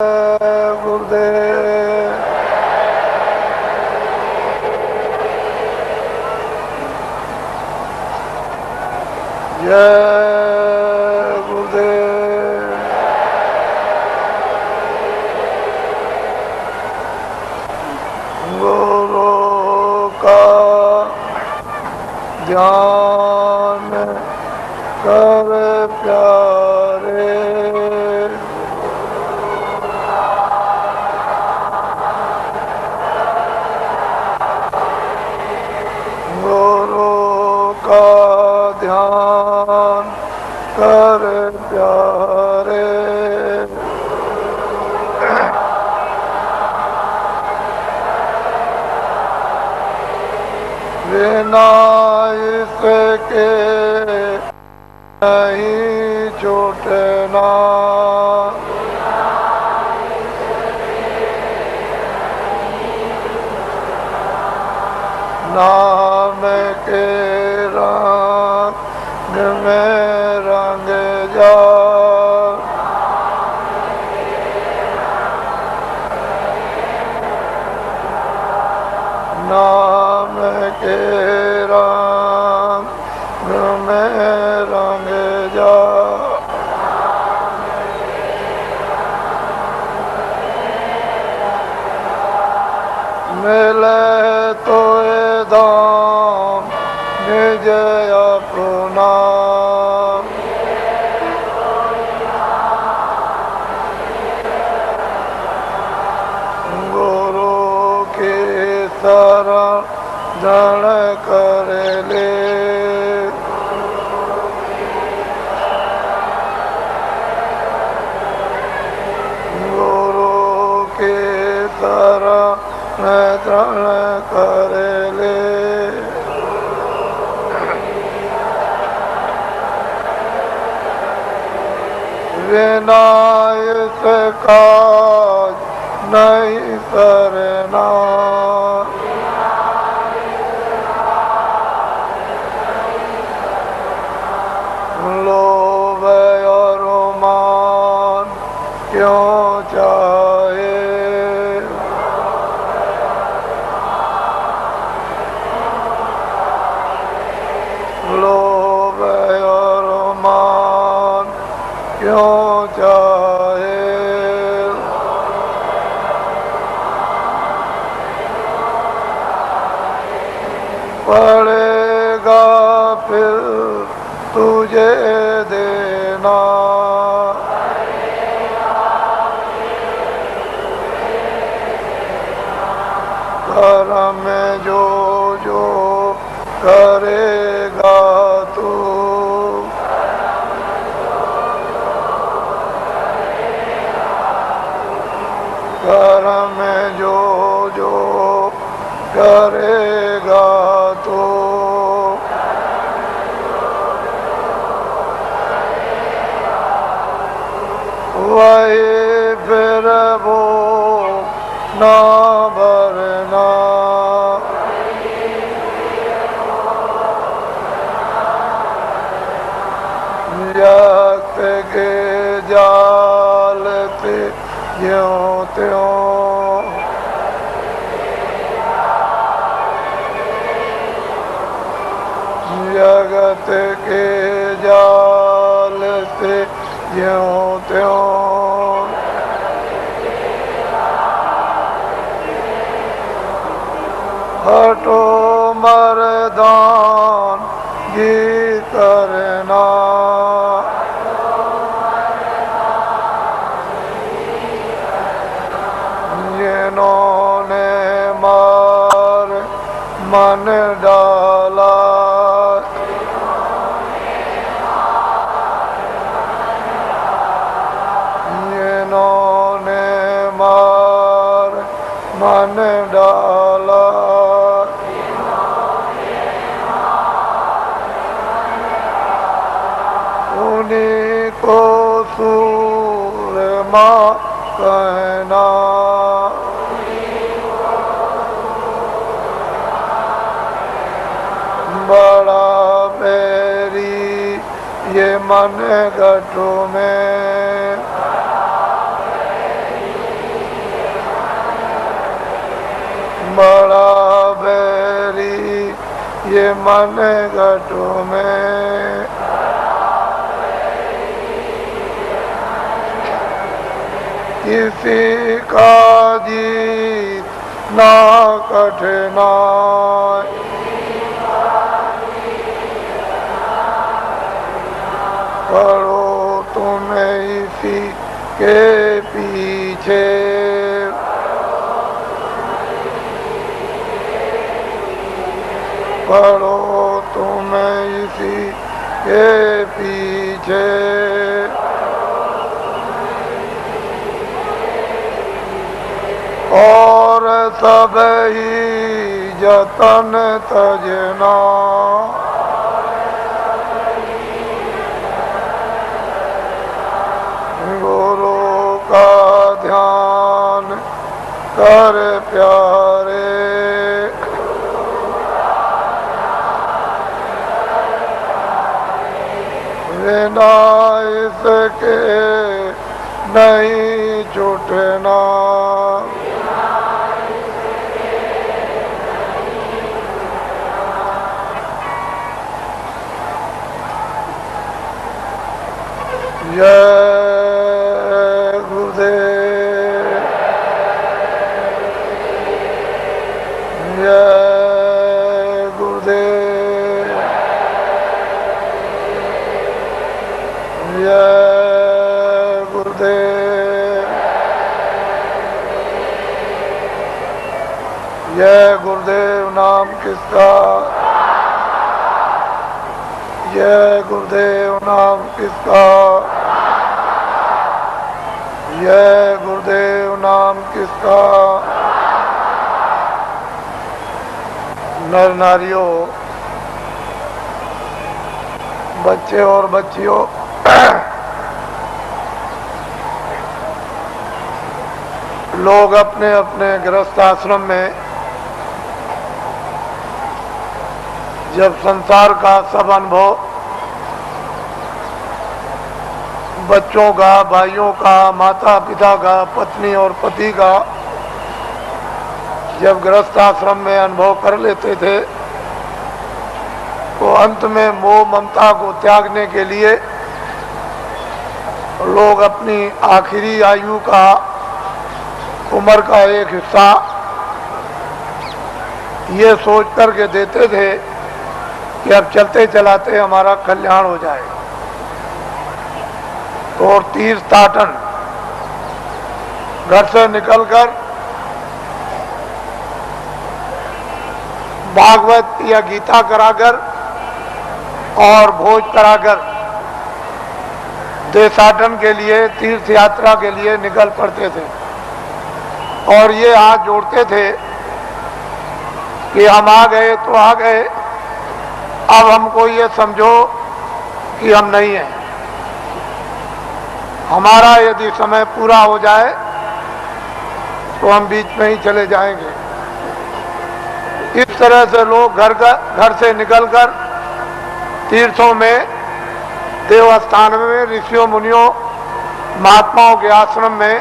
गुरुदेव जय गुरुदेव। गुरु का ध्यान कर प्यारे, ध्यान कर प्यारे। बिना इसके नहीं छूटना, नाम के रंग में रंग जा, नाम के रंग में रंग जा। मिले तो धाम निज अपना, गुरु के शरण कर ले, गुरु के शरण कर ले। बिना इसका नहीं करना, लोभ और मान क्यों चाहे, लोभ और मान क्यों चाहे। पड़ेगा फिर तुझे देना, कर्म में जो जो करेगा तू, कर्म में जो जो करेगा तू, वही फिर वो ना भरना, जगत के जाल पे ज्यों त्यों, जगत के जाल से ज्यों त्यों, हटो मर्दान गी करना, जिन्होंने मार मन डाला, जिन्होंने मार मन डाला, उन्हीं को सूरमा कहना, बड़ा बैरी ये मन गठों में, ये मन घटों में किसी का जीत ना कठिनाई, पढ़ो तुम्हें इसी के पीछे, पढ़ो तुम्हें इसी के पीछे, और सब ही जतन तजना, गुरु का ध्यान कर प्यारे, बिना इसके नहीं छूटना, जय गुरुदेव, जय गुरुदेव, जय गुरुदेव, जय गुरुदेव नाम किसका, जय गुरुदेव नाम किसका, जय गुरुदेव नाम किसका। नर नारियों, बच्चे और बच्चियों, लोग अपने अपने गृहस्थ आश्रम में जब संसार का सब अनुभव बच्चों का, भाइयों का, माता पिता का, पत्नी और पति का जब गृहस्थ आश्रम में अनुभव कर लेते थे तो अंत में मोह ममता को त्यागने के लिए लोग अपनी आखिरी आयु का, उम्र का एक हिस्सा ये सोच करके देते थे कि अब चलते चलाते हमारा कल्याण हो जाए। तो और तीर्थाटन घर से निकलकर भागवत या गीता कराकर और भोज कराकर देशाटन के लिए, तीर्थ यात्रा के लिए निकल पड़ते थे और ये हाथ जोड़ते थे कि हम आ गए तो आ गए, अब हमको ये समझो कि हम नहीं हैं। हमारा यदि समय पूरा हो जाए तो हम बीच में ही चले जाएंगे। इस तरह से लोग घर से निकलकर तीर्थों में, देवस्थान में, ऋषियों मुनियों महात्माओं के आश्रम में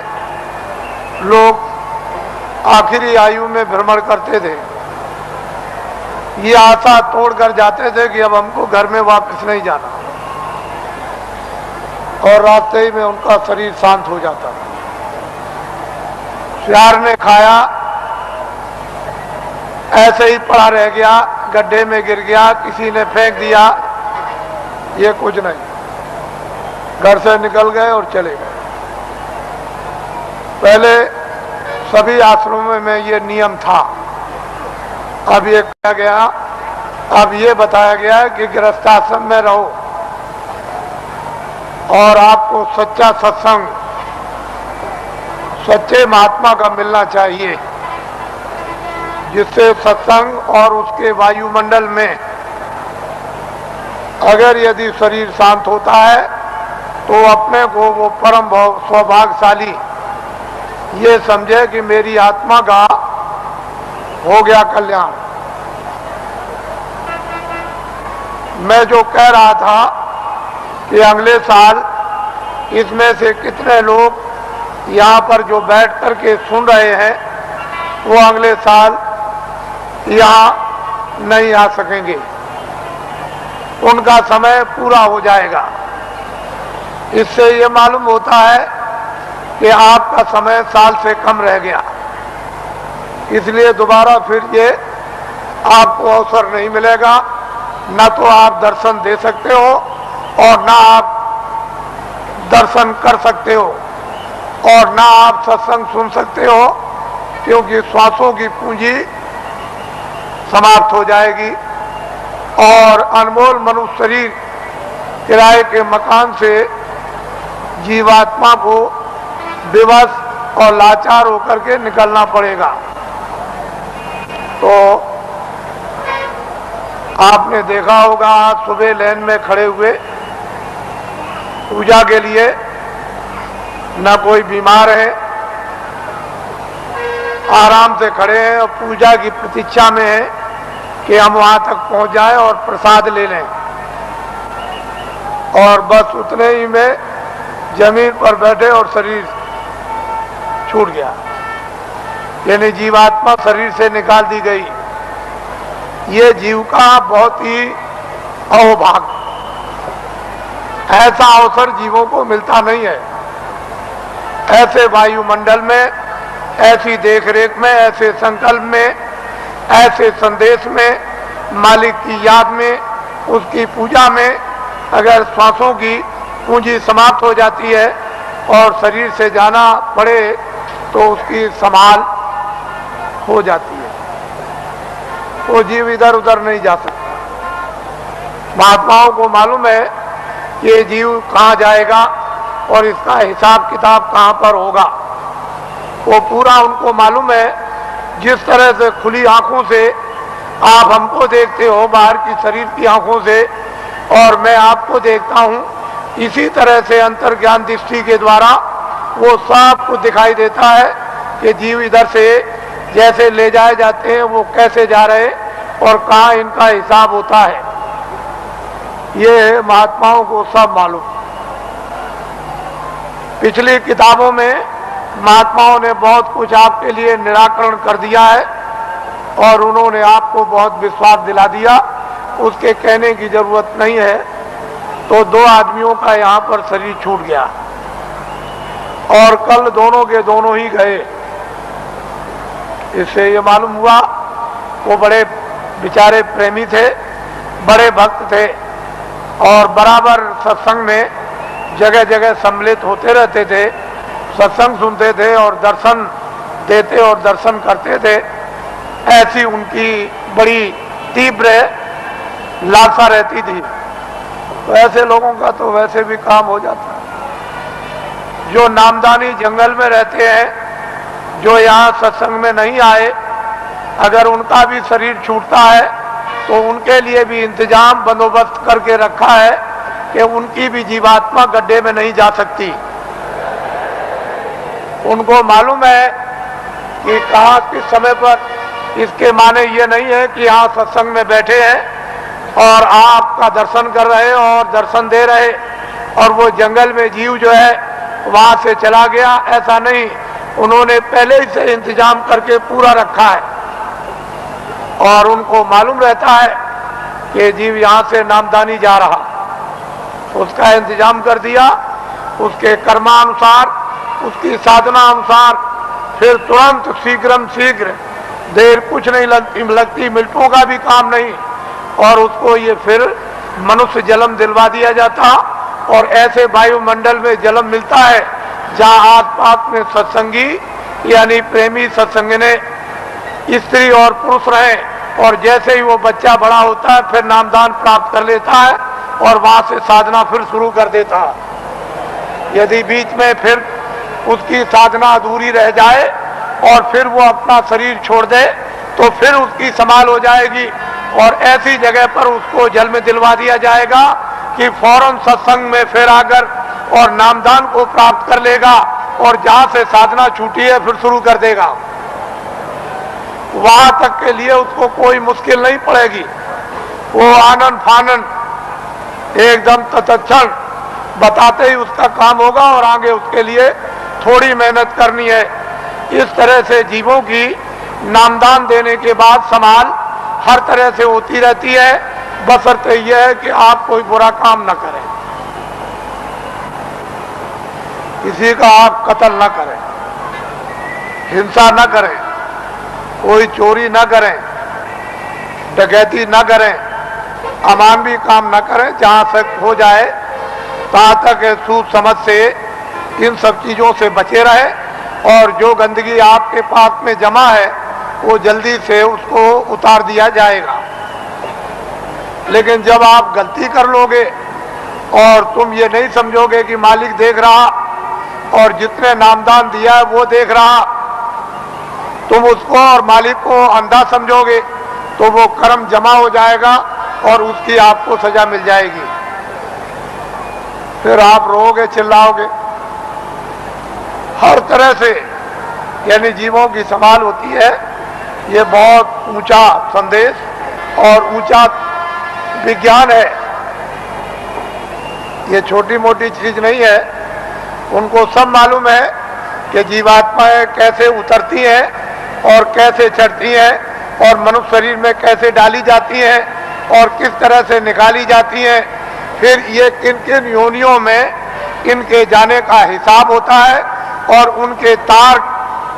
लोग आखिरी आयु में भ्रमण करते थे। ये आशा तोड़कर जाते थे कि अब हमको घर में वापस नहीं जाना, और रास्ते ही में उनका शरीर शांत हो जाता। प्यार ने खाया, ऐसे ही पड़ा रह गया, गड्ढे में गिर गया, किसी ने फेंक दिया, ये कुछ नहीं। घर से निकल गए और चले गए। पहले सभी आश्रमों में ये नियम था, अब ये कहा गया, अब ये बताया गया है कि गृहस्थाश्रम में रहो और आपको सच्चा सत्संग, सच्चे महात्मा का मिलना चाहिए, जिससे सत्संग और उसके वायुमंडल में अगर यदि शरीर शांत होता है तो अपने को वो परम सौभाग्यशाली ये समझे कि मेरी आत्मा का हो गया कल्याण। मैं जो कह रहा था कि अगले साल इसमें से कितने लोग यहाँ पर जो बैठ कर के सुन रहे हैं वो अगले साल यहाँ नहीं आ सकेंगे, उनका समय पूरा हो जाएगा। इससे ये मालूम होता है कि आपका समय साल से कम रह गया, इसलिए दोबारा फिर ये आपको अवसर नहीं मिलेगा। न तो आप दर्शन दे सकते हो और न आप दर्शन कर सकते हो और न आप सत्संग सुन सकते हो, क्योंकि श्वासों की पूंजी समाप्त हो जाएगी और अनमोल मनुष्य शरीर किराए के मकान से जीवात्मा को विवश और लाचार होकर के निकलना पड़ेगा। तो आपने देखा होगा, आज सुबह लाइन में खड़े हुए पूजा के लिए, न कोई बीमार है, आराम से खड़े हैं और पूजा की प्रतीक्षा में है कि हम वहां तक पहुंच जाएं और प्रसाद ले लें, और बस उतने ही में जमीन पर बैठे और शरीर छूट गया, यानी जीवात्मा शरीर से निकाल दी गई। ये जीव का बहुत ही अहोभाग्य, ऐसा अवसर जीवों को मिलता नहीं है। ऐसे वायुमंडल में, ऐसी देखरेख में, ऐसे संकल्प में, ऐसे संदेश में, मालिक की याद में, उसकी पूजा में अगर श्वासों की पूंजी समाप्त हो जाती है और शरीर से जाना पड़े तो उसकी संभाल हो जाती है, वो जीव इधर उधर नहीं जा सकता। महात्माओं को मालूम है कि ये जीव कहाँ जाएगा और इसका हिसाब किताब कहाँ पर होगा, वो पूरा उनको मालूम है। जिस तरह से खुली आंखों से आप हमको देखते हो बाहर की शरीर की आंखों से, और मैं आपको देखता हूँ, इसी तरह से अंतर्ज्ञान दृष्टि के द्वारा वो सब कुछ दिखाई देता है कि जीव इधर से जैसे ले जाए जाते हैं वो कैसे जा रहे और कहाँ इनका हिसाब होता है, ये महात्माओं को सब मालूम। पिछली किताबों में महात्माओं ने बहुत कुछ आपके लिए निराकरण कर दिया है और उन्होंने आपको बहुत विश्वास दिला दिया, उसके कहने की जरूरत नहीं है। तो दो आदमियों का यहाँ पर शरीर छूट गया और कल दोनों के दोनों ही गए। इससे ये मालूम हुआ वो बड़े बेचारे प्रेमी थे, बड़े भक्त थे और बराबर सत्संग में जगह जगह सम्मिलित होते रहते थे, सत्संग सुनते थे और दर्शन देते और दर्शन करते थे। ऐसी उनकी बड़ी तीव्र लालसा रहती थी। तो ऐसे लोगों का तो वैसे भी काम हो जाता है। जो नामदानी जंगल में रहते हैं, जो यहाँ सत्संग में नहीं आए, अगर उनका भी शरीर छूटता है तो उनके लिए भी इंतजाम बंदोबस्त करके रखा है कि उनकी भी जीवात्मा गड्ढे में नहीं जा सकती। उनको मालूम है कि कहाँ किस समय पर। इसके माने ये नहीं है कि यहाँ सत्संग में बैठे हैं और आपका दर्शन कर रहे और दर्शन दे रहे और वो जंगल में जीव जो है वहां से चला गया, ऐसा नहीं। उन्होंने पहले ही से इंतजाम करके पूरा रखा है और उनको मालूम रहता है कि जीव यहाँ से नामदानी जा रहा, उसका इंतजाम कर दिया, उसके कर्मानुसार, उसकी साधना अनुसार, फिर तुरंत शीघ्र देर कुछ नहीं लगती, मिनटों का भी काम नहीं, और उसको ये फिर मनुष्य जन्म दिलवा दिया जाता। और ऐसे वायुमंडल में जन्म मिलता है जहाँ आसपास में सत्संगी यानी प्रेमी सत्संगने स्त्री और पुरुष रहे, और जैसे ही वो बच्चा बड़ा होता है फिर नामदान प्राप्त कर लेता है और वहां से साधना फिर शुरू कर देता है। यदि बीच में फिर उसकी साधना अधूरी रह जाए और फिर वो अपना शरीर छोड़ दे तो फिर उसकी संभाल हो जाएगी और ऐसी जगह पर उसको जन्म दिलवा दिया जाएगा कि फौरन सत्संग में फिर आकर और नामदान को प्राप्त कर लेगा और जहां से साधना छूटी है फिर शुरू कर देगा। वहां तक के लिए उसको कोई मुश्किल नहीं पड़ेगी। वो आनंद फानन एकदम तत्क्षण बताते ही उसका काम होगा और आगे उसके लिए थोड़ी मेहनत करनी है। इस तरह से जीवों की नामदान देने के बाद संभाल हर तरह से होती रहती है, बशर्ते यह है कि आप कोई बुरा काम न करें, किसी का आप कत्ल न करें, हिंसा न करें, कोई चोरी न करें, डकैती न करें, अमानवीय काम न करें। जहां तक हो जाए तहां तक सूझ समझ से इन सब चीजों से बचे रहे, और जो गंदगी आपके पास में जमा है वो जल्दी से उसको उतार दिया जाएगा। लेकिन जब आप गलती कर लोगे और तुम ये नहीं समझोगे कि मालिक देख रहा और जितने नामदान दिया है वो देख रहा, तुम उसको और मालिक को अंधा समझोगे तो वो कर्म जमा हो जाएगा और उसकी आपको सजा मिल जाएगी। फिर आप रोओगे, चिल्लाओगे। हर तरह से यानी जीवों की संभाल होती है। ये बहुत ऊंचा संदेश और ऊंचा विज्ञान है। ये छोटी मोटी चीज नहीं है। उनको सब मालूम है कि जीवात्माएं कैसे उतरती हैं और कैसे चढ़ती हैं और मनुष्य शरीर में कैसे डाली जाती हैं और किस तरह से निकाली जाती हैं। फिर ये किन किन योनियों में इनके जाने का हिसाब होता है और उनके तार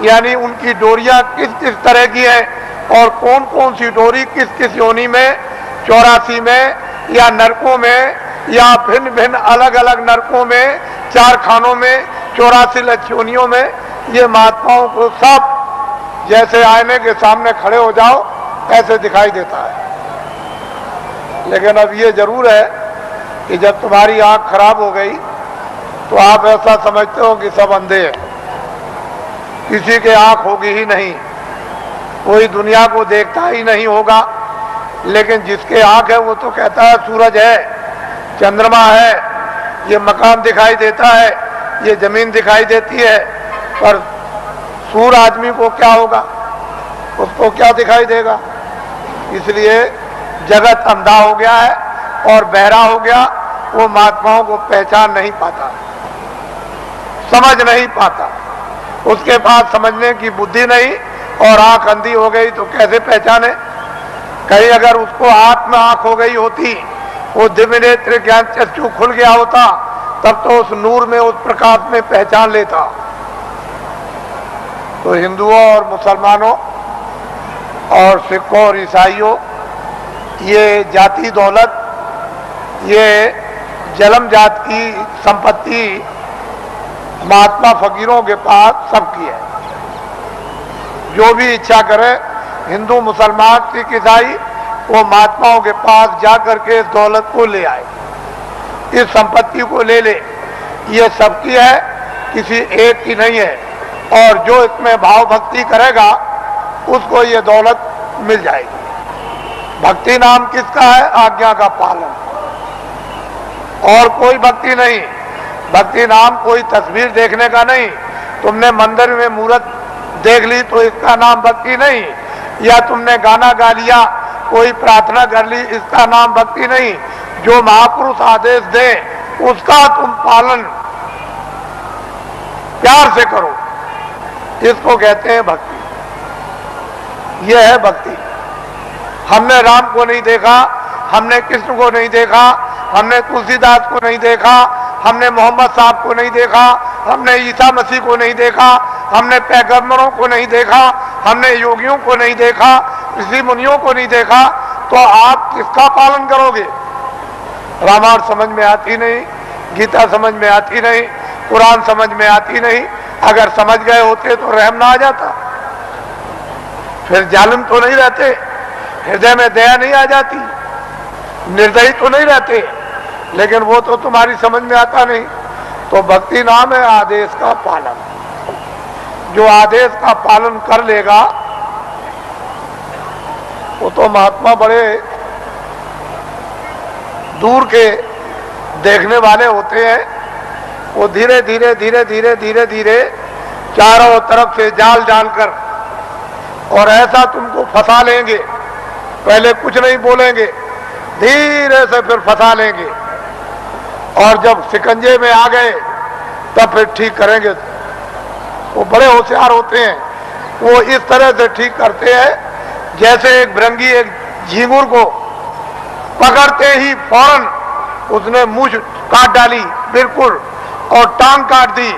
यानी उनकी डोरियां किस किस तरह की हैं और कौन कौन सी डोरी किस किस योनि में, 84 में या नरकों में या भिन्न भिन्न अलग अलग नरकों में, 4 खानों में, 84 लक्ष्योनियों में, ये महात्माओं को सब जैसे आईने के सामने खड़े हो जाओ ऐसे दिखाई देता है। लेकिन अब ये जरूर है कि जब तुम्हारी आंख खराब हो गई तो आप ऐसा समझते हो कि सब अंधे हैं, किसी के आंख होगी ही नहीं, कोई दुनिया को देखता ही नहीं होगा। लेकिन जिसके आंख है वो तो कहता है सूरज है, चंद्रमा है, ये मकान दिखाई देता है, ये जमीन दिखाई देती है। पर सूर आदमी को क्या होगा, उसको क्या दिखाई देगा? इसलिए जगत अंधा हो गया है और बहरा हो गया। वो महात्माओं को पहचान नहीं पाता, समझ नहीं पाता, उसके पास समझने की बुद्धि नहीं और आंख अंधी हो गई तो कैसे पहचाने? कहीं अगर उसको हाथ में आंख हो गई होती, वो दिव्य नेत्र ज्ञान चक्षु खुल गया होता, तब तो उस नूर में, उस प्रकाश में पहचान लेता। तो हिंदुओं और मुसलमानों और सिखों और ईसाइयों, ये जाति दौलत, ये जन्म जात की संपत्ति महात्मा फकीरों के पास सबकी है। जो भी इच्छा करे, हिंदू, मुसलमान, सिख, ईसाई, वो महात्माओं के पास जाकर के इस दौलत को ले आए, इस संपत्ति को ले ले। ये सबकी है, किसी एक की नहीं है। और जो इसमें भाव भक्ति करेगा उसको ये दौलत मिल जाएगी। भक्ति नाम किसका है? आज्ञा का पालन, और कोई भक्ति नहीं। भक्ति नाम कोई तस्वीर देखने का नहीं। तुमने मंदिर में मूर्त देख ली तो इसका नाम भक्ति नहीं, या तुमने गाना गा लिया, कोई प्रार्थना कर ली, इसका नाम भक्ति नहीं। जो महापुरुष आदेश दे उसका तुम पालन प्यार से करो, इसको कहते हैं भक्ति। यह है भक्ति। हमने राम को नहीं देखा, हमने कृष्ण को नहीं देखा, हमने तुलसीदास को नहीं देखा, हमने मोहम्मद साहब को नहीं देखा, हमने ईसा मसीह को नहीं देखा, हमने पैगंबरों को नहीं देखा, हमने योगियों को नहीं देखा, ऋषि मुनियों को नहीं देखा, तो आप किसका पालन करोगे? रामायण समझ में आती नहीं, गीता समझ में आती नहीं, कुरान समझ में आती नहीं। अगर समझ गए होते तो रहम ना आ जाता, फिर जालिम तो नहीं रहते, हृदय में दया नहीं आ जाती, निर्दयी तो नहीं रहते। लेकिन वो तो तुम्हारी समझ में आता नहीं। तो भक्ति नाम है आदेश का पालन। जो आदेश का पालन कर लेगा वो तो महात्मा बड़े दूर के देखने वाले होते हैं। वो धीरे धीरे धीरे धीरे धीरे धीरे चारों तरफ से जाल डालकर और ऐसा तुमको फंसा लेंगे। पहले कुछ नहीं बोलेंगे, धीरे से फिर फंसा लेंगे, और जब शिकंजे में आ गए तब फिर ठीक करेंगे। वो बड़े होशियार होते हैं। वो इस तरह से ठीक करते हैं जैसे एक भृंगी एक झींगुर को पकड़ते ही फौरन उसने मूंछ काट डाली बिल्कुल, और टांग काट दी,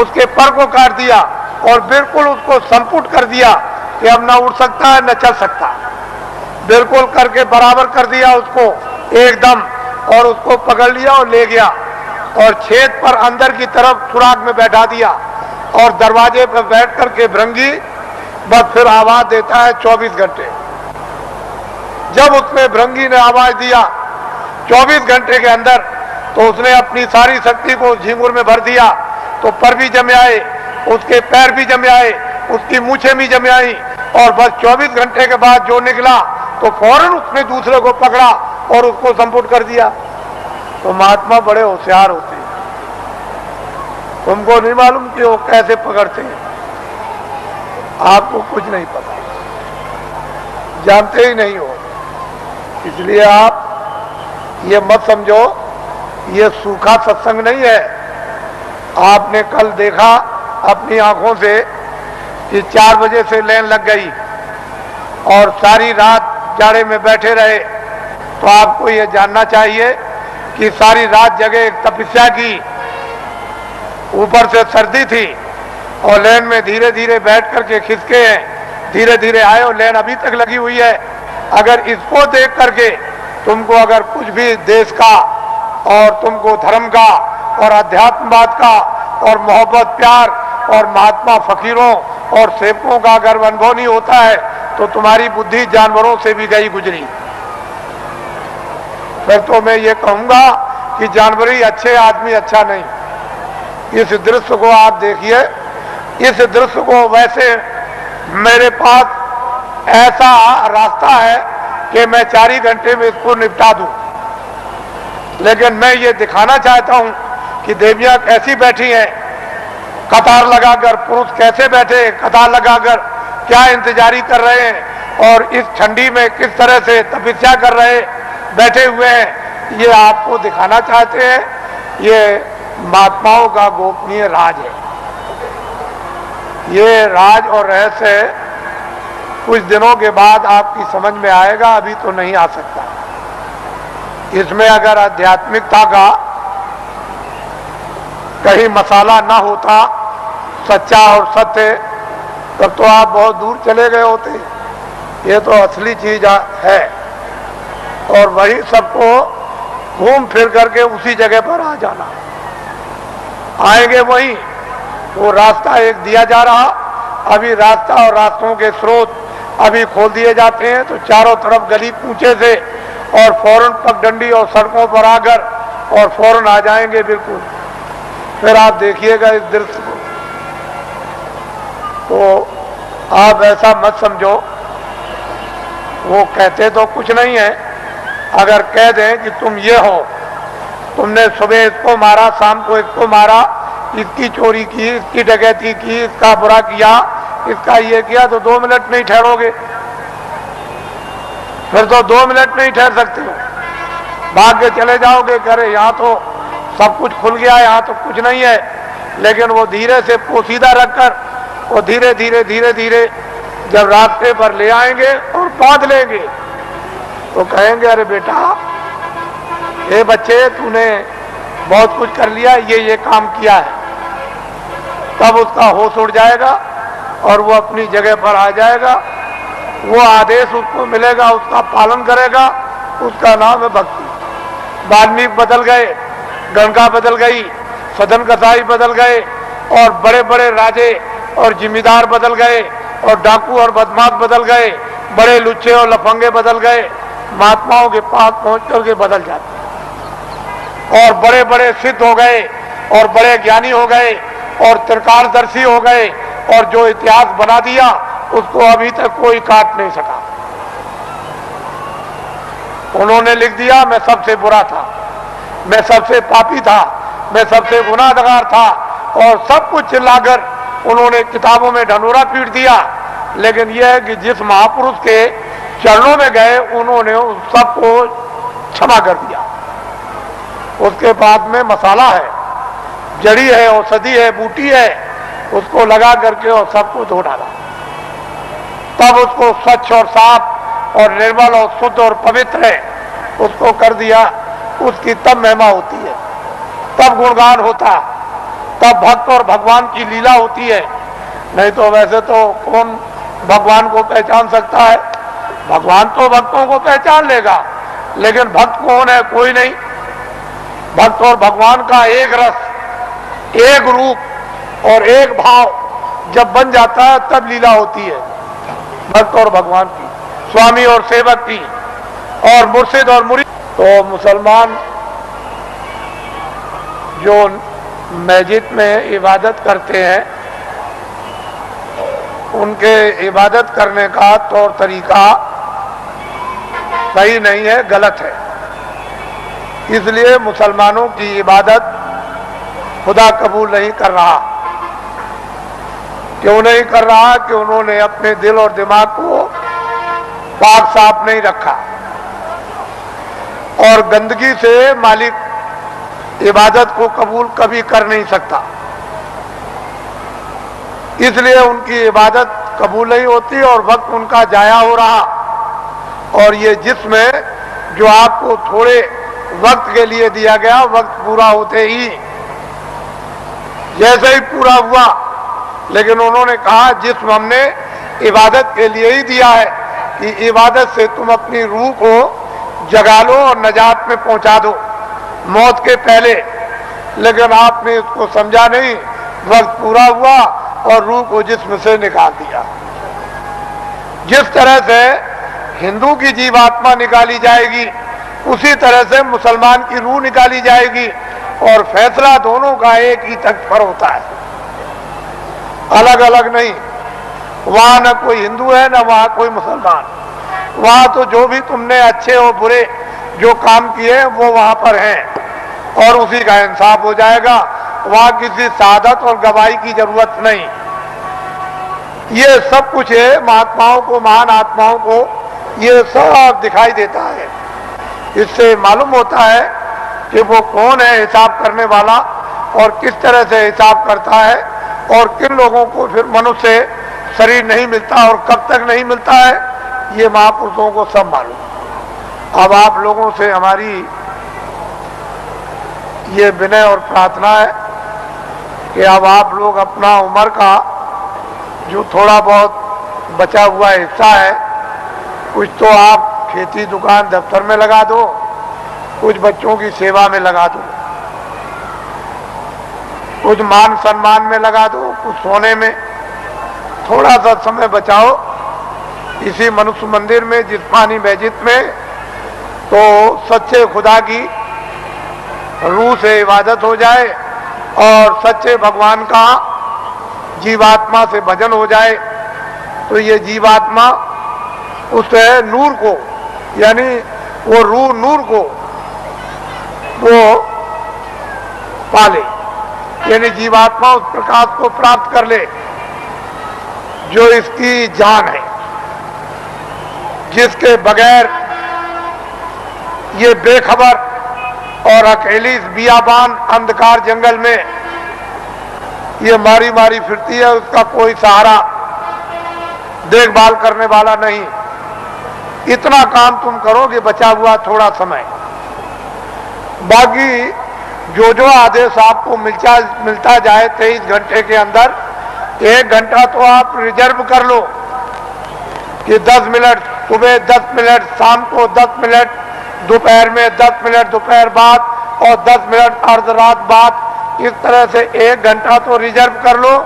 उसके पर को काट दिया और बिल्कुल उसको संपुट कर दिया कि अब ना उड़ सकता है न चल सकता, बिल्कुल करके बराबर कर दिया उसको एकदम, और उसको पकड़ लिया और ले गया और छेद पर अंदर की तरफ सुराग में बैठा दिया और दरवाजे पर बैठ करके भृंगी बस फिर आवाज देता है 24 घंटे। जब उसने भृंगी ने आवाज दिया 24 घंटे के अंदर, तो उसने अपनी सारी शक्ति को झींगुर में भर दिया, तो पर भी जमे आए, उसके पैर भी जमे आए, उसकी मूछें भी जमे आई, और बस 24 घंटे के बाद जो निकला तो फौरन उसने दूसरे को पकड़ा और उसको संपुट कर दिया। तो महात्मा बड़े होशियार होते हैं, तुमको नहीं मालूम कि वो कैसे पकड़ते हैं, आपको कुछ नहीं पता, जानते ही नहीं हो। इसलिए आप ये मत समझो ये सूखा सत्संग नहीं है। आपने कल देखा अपनी आंखों से कि 4 बजे से लाइन लग गई और सारी रात जाड़े में बैठे रहे, तो आपको ये जानना चाहिए कि सारी रात जगह एक तपस्या की, ऊपर से सर्दी थी और लाइन में धीरे धीरे बैठ करके खिसके हैं, धीरे धीरे आए और लाइन अभी तक लगी हुई है। अगर इसको देख करके तुमको अगर कुछ भी देश का और तुमको धर्म का और अध्यात्मवाद का और मोहब्बत प्यार और महात्मा फकीरों और सेवकों का अगर अनुभव नहीं होता है तो तुम्हारी बुद्धि जानवरों से भी गई गुजरी। फिर तो मैं ये कहूंगा कि जानवर ही अच्छे, आदमी अच्छा नहीं। इस दृश्य को आप देखिए, इस दृश्य को वैसे मेरे पास ऐसा रास्ता है कि मैं 4 ही घंटे में इसको निपटा दूं, लेकिन मैं ये दिखाना चाहता हूं कि देवियां कैसी बैठी हैं कतार लगाकर, पुरुष कैसे बैठे कतार लगाकर क्या इंतजारी कर रहे हैं और इस ठंडी में किस तरह से तपस्या कर रहे बैठे हुए हैं, ये आपको दिखाना चाहते हैं। ये महात्माओं का गोपनीय राज है। ये राज और रहस्य कुछ दिनों के बाद आपकी समझ में आएगा, अभी तो नहीं आ सकता। इसमें अगर आध्यात्मिकता का कहीं मसाला ना होता, सच्चा और सत्य, तब तो आप बहुत दूर चले गए होते। ये तो असली चीज है और वही सबको घूम फिर करके उसी जगह पर आ जाना, आएंगे वहीं। वो रास्ता एक दिया जा रहा, अभी रास्ता और रास्तों के स्रोत अभी खोल दिए जाते हैं, तो चारों तरफ गली पूछे से और फौरन पगडंडी और सड़कों पर आकर और फौरन आ जाएंगे बिल्कुल। फिर आप देखिएगा इस दृश्य को, तो आप ऐसा मत समझो। वो कहते तो कुछ नहीं है, अगर कह दें कि तुम ये हो, तुमने सुबह इसको मारा, शाम को इसको मारा, इसकी चोरी की, इसकी डकैती की, इसका बुरा किया, इसका ये किया, तो 2 मिनट नहीं ठहरोगे। फिर तो 2 मिनट नहीं ठहर सकते हो, भाग के चले जाओगे। करे यहाँ तो सब कुछ खुल गया, यहाँ तो कुछ नहीं है। लेकिन वो धीरे से पोशीदा रखकर वो धीरे धीरे धीरे धीरे जब रास्ते पर ले आएंगे और बांध लेंगे, तो कहेंगे अरे बेटा, ये बच्चे तूने बहुत कुछ कर लिया, ये काम किया है। तब उसका होश उड़ जाएगा और वो अपनी जगह पर आ जाएगा। वो आदेश उसको मिलेगा, उसका पालन करेगा। उसका नाम है भक्ति। वाल्मीकि बदल गए, गंगा बदल गई, सदन कसाई बदल गए, और बड़े बड़े राजे और जिम्मेदार बदल गए, और डाकू और बदमाश बदल गए, बड़े लुच्चे और लफंगे बदल गए। महात्माओं के पास पहुंच करके बदल जाते, और बड़े बड़े सिद्ध हो गए, और बड़े ज्ञानी हो गए, और त्रिकालदर्शी हो गए, और जो इतिहास बना दिया उसको अभी तक कोई काट नहीं सका। उन्होंने लिख दिया मैं सबसे बुरा था, मैं सबसे पापी था, मैं सबसे गुनाहगार था, और सब कुछ चिल्लाकर उन्होंने किताबों में ढंढोरा पीट दिया। लेकिन यह है कि जिस महापुरुष के चरणों में गए उन्होंने उस सबको क्षमा कर दिया। उसके बाद में मसाला है, जड़ी है, औषधि है, बूटी है, उसको लगा करके और सबको धो डाला। तब उसको स्वच्छ और साफ और निर्मल और शुद्ध और पवित्र है, उसको कर दिया, उसकी तब महिमा होती है, तब गुणगान होता, तब भक्त और भगवान की लीला होती है। नहीं तो वैसे तो कौन भगवान को पहचान सकता है? भगवान तो भक्तों को पहचान लेगा, लेकिन भक्त कौन है? कोई नहीं। भक्त और भगवान का एक रस, एक रूप और एक भाव जब बन जाता है तब लीला होती है भक्त और भगवान की, स्वामी और सेवक की, और मुर्शिद और मुरीद। तो मुसलमान जो मस्जिद में इबादत करते हैं, उनके इबादत करने का तौर तरीका सही नहीं है, गलत है। इसलिए मुसलमानों की इबादत खुदा कबूल नहीं कर रहा। क्यों नहीं कर रहा? कि उन्होंने अपने दिल और दिमाग को पाक साफ नहीं रखा, और गंदगी से मालिक इबादत को कबूल कभी कर नहीं सकता। इसलिए उनकी इबादत कबूल नहीं होती और वक्त उनका जाया हो रहा। और ये जिस्म जो आपको थोड़े वक्त के लिए दिया गया, वक्त पूरा होते ही जैसे ही पूरा हुआ, लेकिन उन्होंने कहा जिस्म हमने इबादत के लिए ही दिया है कि इबादत से तुम अपनी रूह को जगा लो और नजात में पहुंचा दो मौत के पहले। लेकिन आपने इसको समझा नहीं, वक्त पूरा हुआ और रूह को जिस्म से निकाल दिया। जिस तरह से हिंदू की जीवात्मा निकाली जाएगी, उसी तरह से मुसलमान की रूह निकाली जाएगी, और फैसला दोनों का एक ही तख्त पर होता है, अलग अलग नहीं। वहां न कोई हिंदू है न वहां कोई मुसलमान, वहां तो जो भी तुमने अच्छे और बुरे जो काम किए वो वहां पर हैं और उसी का इंसाफ हो जाएगा। वहां किसी शहादत और गवाही की जरूरत नहीं। ये सब कुछ है, महात्माओं को, महान आत्माओं को ये सब दिखाई देता है। इससे मालूम होता है कि वो कौन है हिसाब करने वाला और किस तरह से हिसाब करता है, और किन लोगों को फिर मनुष्य शरीर नहीं मिलता और कब तक नहीं मिलता है, ये महापुरुषों को सब मालूम। अब आप लोगों से हमारी ये विनय और प्रार्थना है कि अब आप लोग अपना उम्र का जो थोड़ा बहुत बचा हुआ हिस्सा है, कुछ तो आप खेती दुकान दफ्तर में लगा दो, कुछ बच्चों की सेवा में लगा दो, कुछ मान सम्मान में लगा दो, कुछ सोने में। थोड़ा सा समय बचाओ इसी मनुष्य मंदिर में, जिस्मानी मस्जिद में, तो सच्चे खुदा की रूह से इबादत हो जाए और सच्चे भगवान का जीवात्मा से भजन हो जाए। तो ये जीवात्मा उस नूर को, यानी वो रूह नूर को वो पाले, यानी जीवात्मा उस प्रकाश को प्राप्त कर ले जो इसकी जान है, जिसके बगैर ये बेखबर और अकेली बियाबान अंधकार जंगल में ये मारी मारी फिरती है, उसका कोई सहारा देखभाल करने वाला नहीं। इतना काम तुम करोगे बचा हुआ थोड़ा समय, बाकी जो जो आदेश आपको मिलता जाए 23 घंटे के अंदर 1 घंटा तो आप रिजर्व कर लो कि 10 मिनट सुबह, 10 मिनट शाम को, 10 मिनट दोपहर में, 10 मिनट दोपहर बाद और 10 मिनट अर्ध रात बाद। इस तरह से 1 घंटा तो रिजर्व कर लो,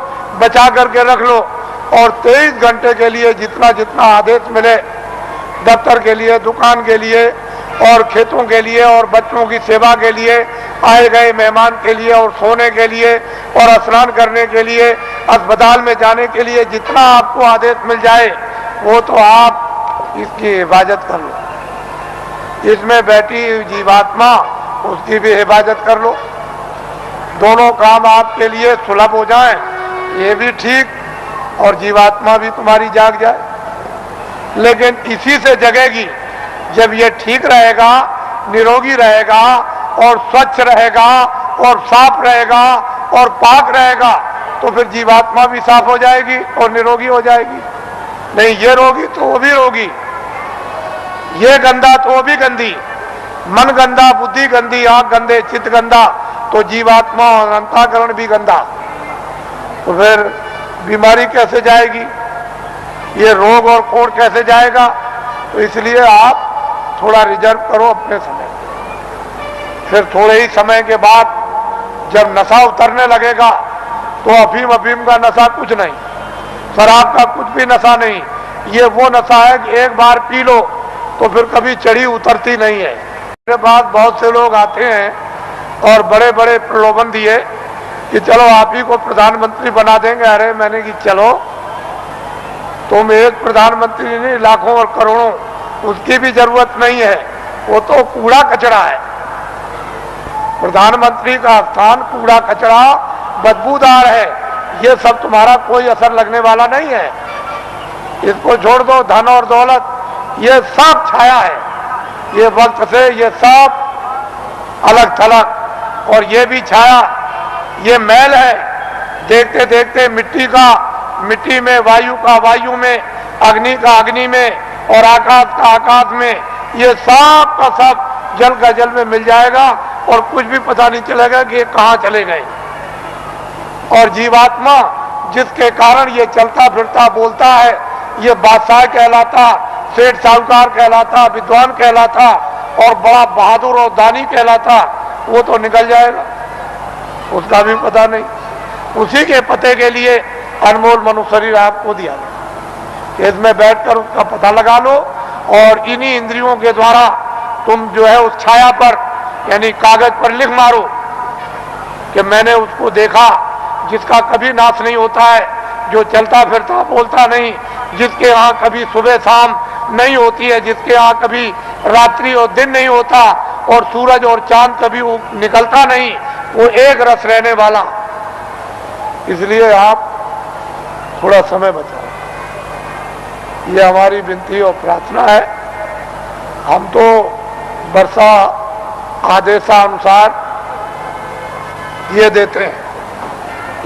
बचा करके रख लो, और 23 घंटे के लिए जितना जितना आदेश मिले, दफ्तर के लिए, दुकान के लिए और खेतों के लिए और बच्चों की सेवा के लिए, आए गए मेहमान के लिए और सोने के लिए और स्नान करने के लिए, अस्पताल में जाने के लिए, जितना आपको आदेश मिल जाए वो तो आप इसकी हिफाजत कर लो। इसमें बैठी जीवात्मा, उसकी भी हिफाजत कर लो। दोनों काम आपके लिए सुलभ हो जाएं, ये भी ठीक और जीवात्मा भी तुम्हारी जाग जाए। लेकिन इसी से जगेगी जब ये ठीक रहेगा, निरोगी रहेगा और स्वच्छ रहेगा और साफ रहेगा और पाक रहेगा, तो फिर जीवात्मा भी साफ हो जाएगी और निरोगी हो जाएगी। नहीं ये रोगी तो वो भी रोगी, ये गंदा तो वो भी गंदी, मन गंदा, बुद्धि गंदी, आंख गंदे, चित्त गंदा, तो जीवात्मा और अंतःकरण भी गंदा। तो फिर बीमारी कैसे जाएगी, ये रोग और कोड़ कैसे जाएगा? तो इसलिए आप थोड़ा रिजर्व करो अपने समय। फिर थोड़े ही समय के बाद जब नशा उतरने लगेगा तो अफीम का नशा कुछ नहीं, शराब का कुछ भी नशा नहीं। ये वो नशा है कि एक बार पी लो तो फिर कभी चढ़ी उतरती नहीं है। मेरे पास बहुत से लोग आते हैं और बड़े बड़े प्रलोभन दिए कि चलो आप ही को प्रधानमंत्री बना देंगे। अरे मैंने कि चलो, तुम एक प्रधानमंत्री नहीं, लाखों और करोड़ों, उसकी भी जरूरत नहीं है। वो तो कूड़ा कचरा है। प्रधानमंत्री का स्थान कूड़ा कचरा बदबूदार है। ये सब तुम्हारा कोई असर लगने वाला नहीं है। इसको छोड़ दो। धन और दौलत ये सब छाया है, ये वक्त से ये सब अलग थलग, और ये भी छाया, ये मैल है। देखते देखते मिट्टी का मिट्टी में, वायु का वायु में, अग्नि का अग्नि में, और आकाश का आकाश में, ये सब का सब जल का जल में मिल जाएगा और कुछ भी पता नहीं चलेगा कि ये कहाँ चले गए। और जीवात्मा जिसके कारण ये चलता फिरता बोलता है, ये बादशाह कहलाता, सेठ साहूकार कहलाता, विद्वान कहलाता और बड़ा बहादुर और दानी कहलाता, वो तो निकल जाएगा, उसका भी पता नहीं। उसी के पते के लिए अनमोल मनुष्य शरीर आपको दिया गया। इसमें बैठकर उसका पता लगा लो और इन्हीं इंद्रियों के द्वारा तुम जो है उस छाया पर, यानी कागज पर लिख मारो कि मैंने उसको देखा जिसका कभी नाश नहीं होता है, जो चलता फिरता बोलता नहीं, जिसके यहाँ कभी सुबह शाम नहीं होती है, जिसके यहाँ कभी रात्रि और दिन नहीं होता, और सूरज और चांद कभी निकलता नहीं, वो एक रस रहने वाला। इसलिए आप थोड़ा समय बचाओ, ये हमारी विनती और प्रार्थना है। हम तो वर्षा आदेशानुसार ये देते हैं,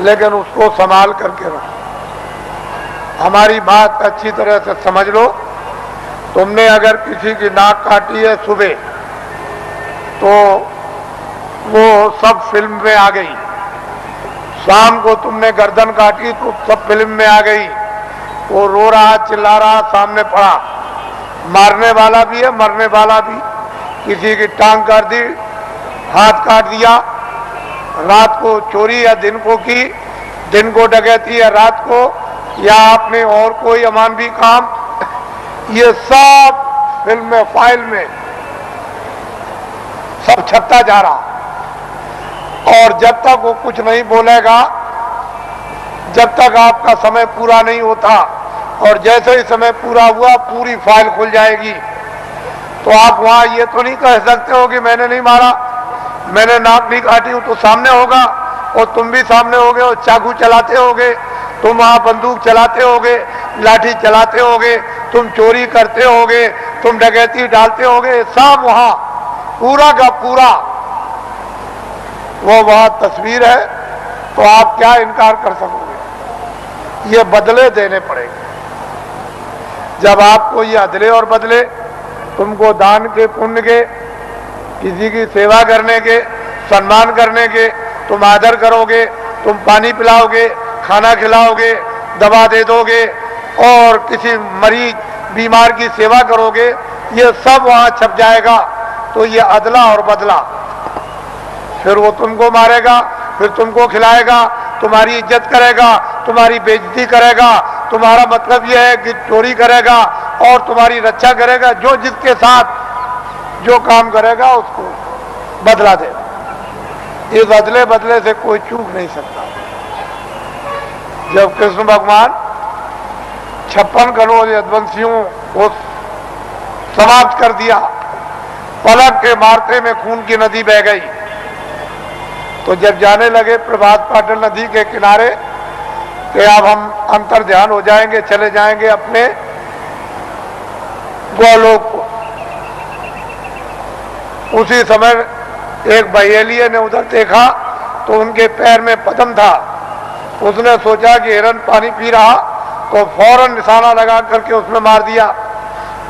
लेकिन उसको संभाल करके रखो। हमारी बात अच्छी तरह से समझ लो। तुमने अगर किसी की नाक काटी है सुबह, तो वो सब फिल्म में आ गई। शाम को तुमने गर्दन काटी तो सब फिल्म में आ गई। वो रो रहा, चिल्ला रहा, सामने पड़ा। मारने वाला भी है, मरने वाला भी। किसी की टांग काट दी, हाथ काट दिया, रात को चोरी या दिन को की, दिन को डकैती या रात को, या आपने और कोई अमानवी काम, ये सब फिल्म में, फाइल में सब छपता जा रहा। और जब तक वो कुछ नहीं बोलेगा, जब तक आपका समय पूरा नहीं होता, और जैसे ही समय पूरा हुआ पूरी फाइल खुल जाएगी। तो आप वहां ये तो नहीं कह सकते हो कि मैंने नहीं मारा, मैंने नाक नहीं काटी हूं, तो सामने होगा और तुम भी सामने होगे, और चाकू चलाते होगे, तुम वहां बंदूक चलाते होगे, लाठी चलाते होगे, तुम चोरी करते होगे, तुम डकैती डालते होगे, सब वहां पूरा का पूरा वो वहां तस्वीर है। तो आप क्या इनकार कर सकोगे? ये बदले देने पड़ेंगे। जब आपको ये अदले और बदले, तुमको दान के, पुण्य के, किसी की सेवा करने के, सम्मान करने के, तुम आदर करोगे, तुम पानी पिलाओगे, खाना खिलाओगे, दवा दे दोगे, और किसी मरीज बीमार की सेवा करोगे, ये सब वहां छप जाएगा। तो ये अदला और बदला। फिर वो तुमको मारेगा, फिर तुमको खिलाएगा, तुम्हारी इज्जत करेगा, तुम्हारी बेइज्जती करेगा, तुम्हारा मतलब यह है कि चोरी करेगा और तुम्हारी रक्षा करेगा। जो जिसके साथ जो काम करेगा उसको बदला देगा। इस अदले बदले से कोई चूक नहीं सकता। जब कृष्ण भगवान 56 करोड़ यदुवंशियों को समाप्त कर दिया, पलक के मारते में खून की नदी बह गई, तो जब जाने लगे प्रभात पाटल नदी के किनारे कि अब हम अंतर ध्यान हो जाएंगे, चले जाएंगे अपने गोलोक को, उसी समय एक बहेलिये ने उधर देखा तो उनके पैर में पद्म था। उसने सोचा कि हिरन पानी पी रहा, तो फौरन निशाना लगा करके उसमें मार दिया।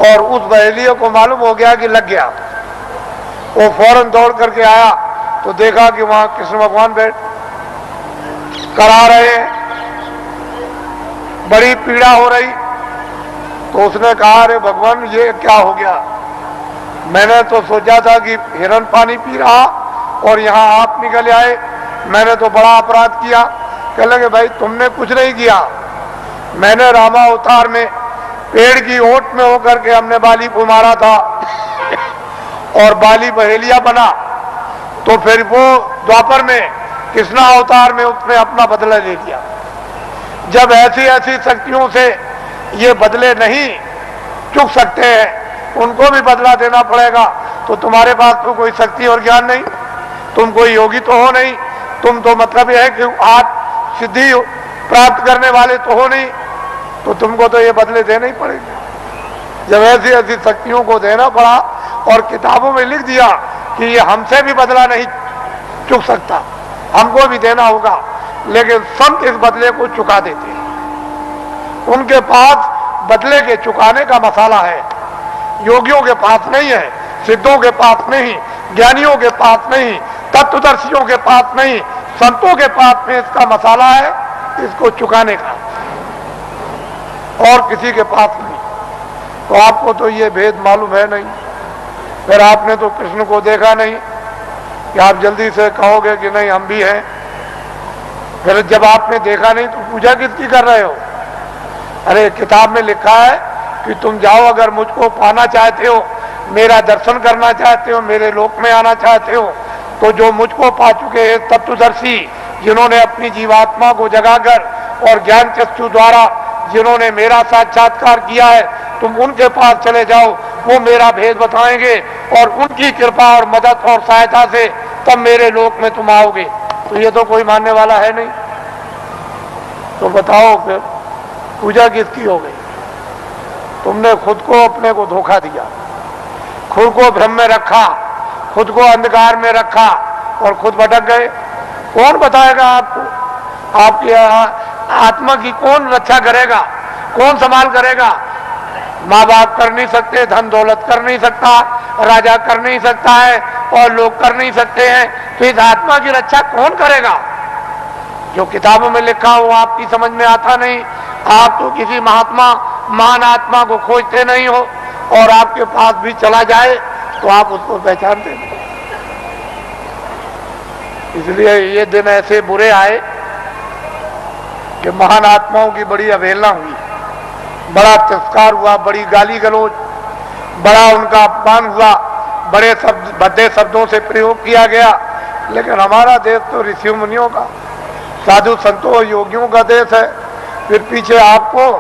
और उस बहेलिये को मालूम हो गया कि लग गया। वो फौरन दौड़ करके आया तो देखा कि वहां कृष्ण भगवान बैठ करा रहे हैं, बड़ी पीड़ा हो रही। तो उसने कहा, अरे भगवान ये क्या हो गया, मैंने तो सोचा था कि हिरण पानी पी रहा और यहाँ आप निकल आए, मैंने तो बड़ा अपराध किया। कह लगे, भाई तुमने कुछ नहीं किया, मैंने रामा अवतार में पेड़ की ओट में होकर के हमने बाली को मारा था और बाली बहेलिया बना, तो फिर वो द्वापर में कृष्णा अवतार में उसने अपना बदला ले लिया। जब ऐसी ऐसी शक्तियों से ये बदले नहीं चुक सकते हैं, उनको भी बदला देना पड़ेगा, तो तुम्हारे पास तो कोई शक्ति और ज्ञान नहीं, तुम कोई योगी तो हो नहीं, तुम तो मतलब यह है कि आप सिद्धि प्राप्त करने वाले तो हो नहीं, तो तुमको तो ये बदले देने ही पड़ेंगे। जब ऐसी ऐसी शक्तियों को देना पड़ा और किताबों में लिख दिया कि ये हमसे भी बदला नहीं चुक सकता, हमको भी देना होगा, लेकिन संत इस बदले को चुका देते हैं। उनके पास बदले के चुकाने का मसाला है, योगियों के पास नहीं है, सिद्धों के पास नहीं, ज्ञानियों के पास नहीं, तत्वदर्शियों के पास नहीं, संतों के पास में इसका मसाला है, इसको चुकाने का, और किसी के पास नहीं। तो आपको तो ये भेद मालूम है नहीं, फिर आपने तो कृष्ण को देखा नहीं कि आप जल्दी से कहोगे कि नहीं हम भी हैं। फिर जब आपने देखा नहीं तो पूजा किसकी कर रहे हो? अरे किताब में लिखा है कि तुम जाओ, अगर मुझको पाना चाहते हो, मेरा दर्शन करना चाहते हो, मेरे लोक में आना चाहते हो, तो जो मुझको पा चुके हैं तत्वदर्शी, जिन्होंने अपनी जीवात्मा को जगाकर और ज्ञान चक्षु द्वारा जिन्होंने मेरा साक्षात्कार किया है, तुम उनके पास चले जाओ, वो मेरा भेद बताएंगे और उनकी कृपा और मदद और सहायता से तब मेरे लोक में तुम आओगे। तो ये तो कोई मानने वाला है नहीं, तो बताओ फिर पूजा किसकी हो गई? तुमने खुद को अपने को धोखा दिया, खुद को भ्रम में रखा, खुद को अंधकार में रखा और खुद भटक गए। कौन बताएगा आपको? आपकी आत्मा की कौन रक्षा करेगा, कौन संभाल करेगा? माँ बाप कर नहीं सकते, धन दौलत कर नहीं सकता, राजा कर नहीं सकता है और लोग कर नहीं सकते हैं, तो इस आत्मा की रक्षा कौन करेगा? जो किताबों में लिखा हो आपकी समझ में आता नहीं। आप तो किसी महात्मा महान आत्मा को खोजते नहीं हो, और आपके पास भी चला जाए तो आप उसको पहचानते नहीं। इसलिए ये दिन ऐसे बुरे आए कि महान आत्माओं की बड़ी अवहेलना हुई, बड़ा तिरस्कार हुआ, बड़ी गाली गलौज, बड़ा उनका अपमान हुआ, बड़े शब्द भद्दे शब्दों से प्रयोग किया गया। लेकिन हमारा देश तो ऋषि मुनियों का, साधु संतों और योगियों का देश है। फिर पीछे आपको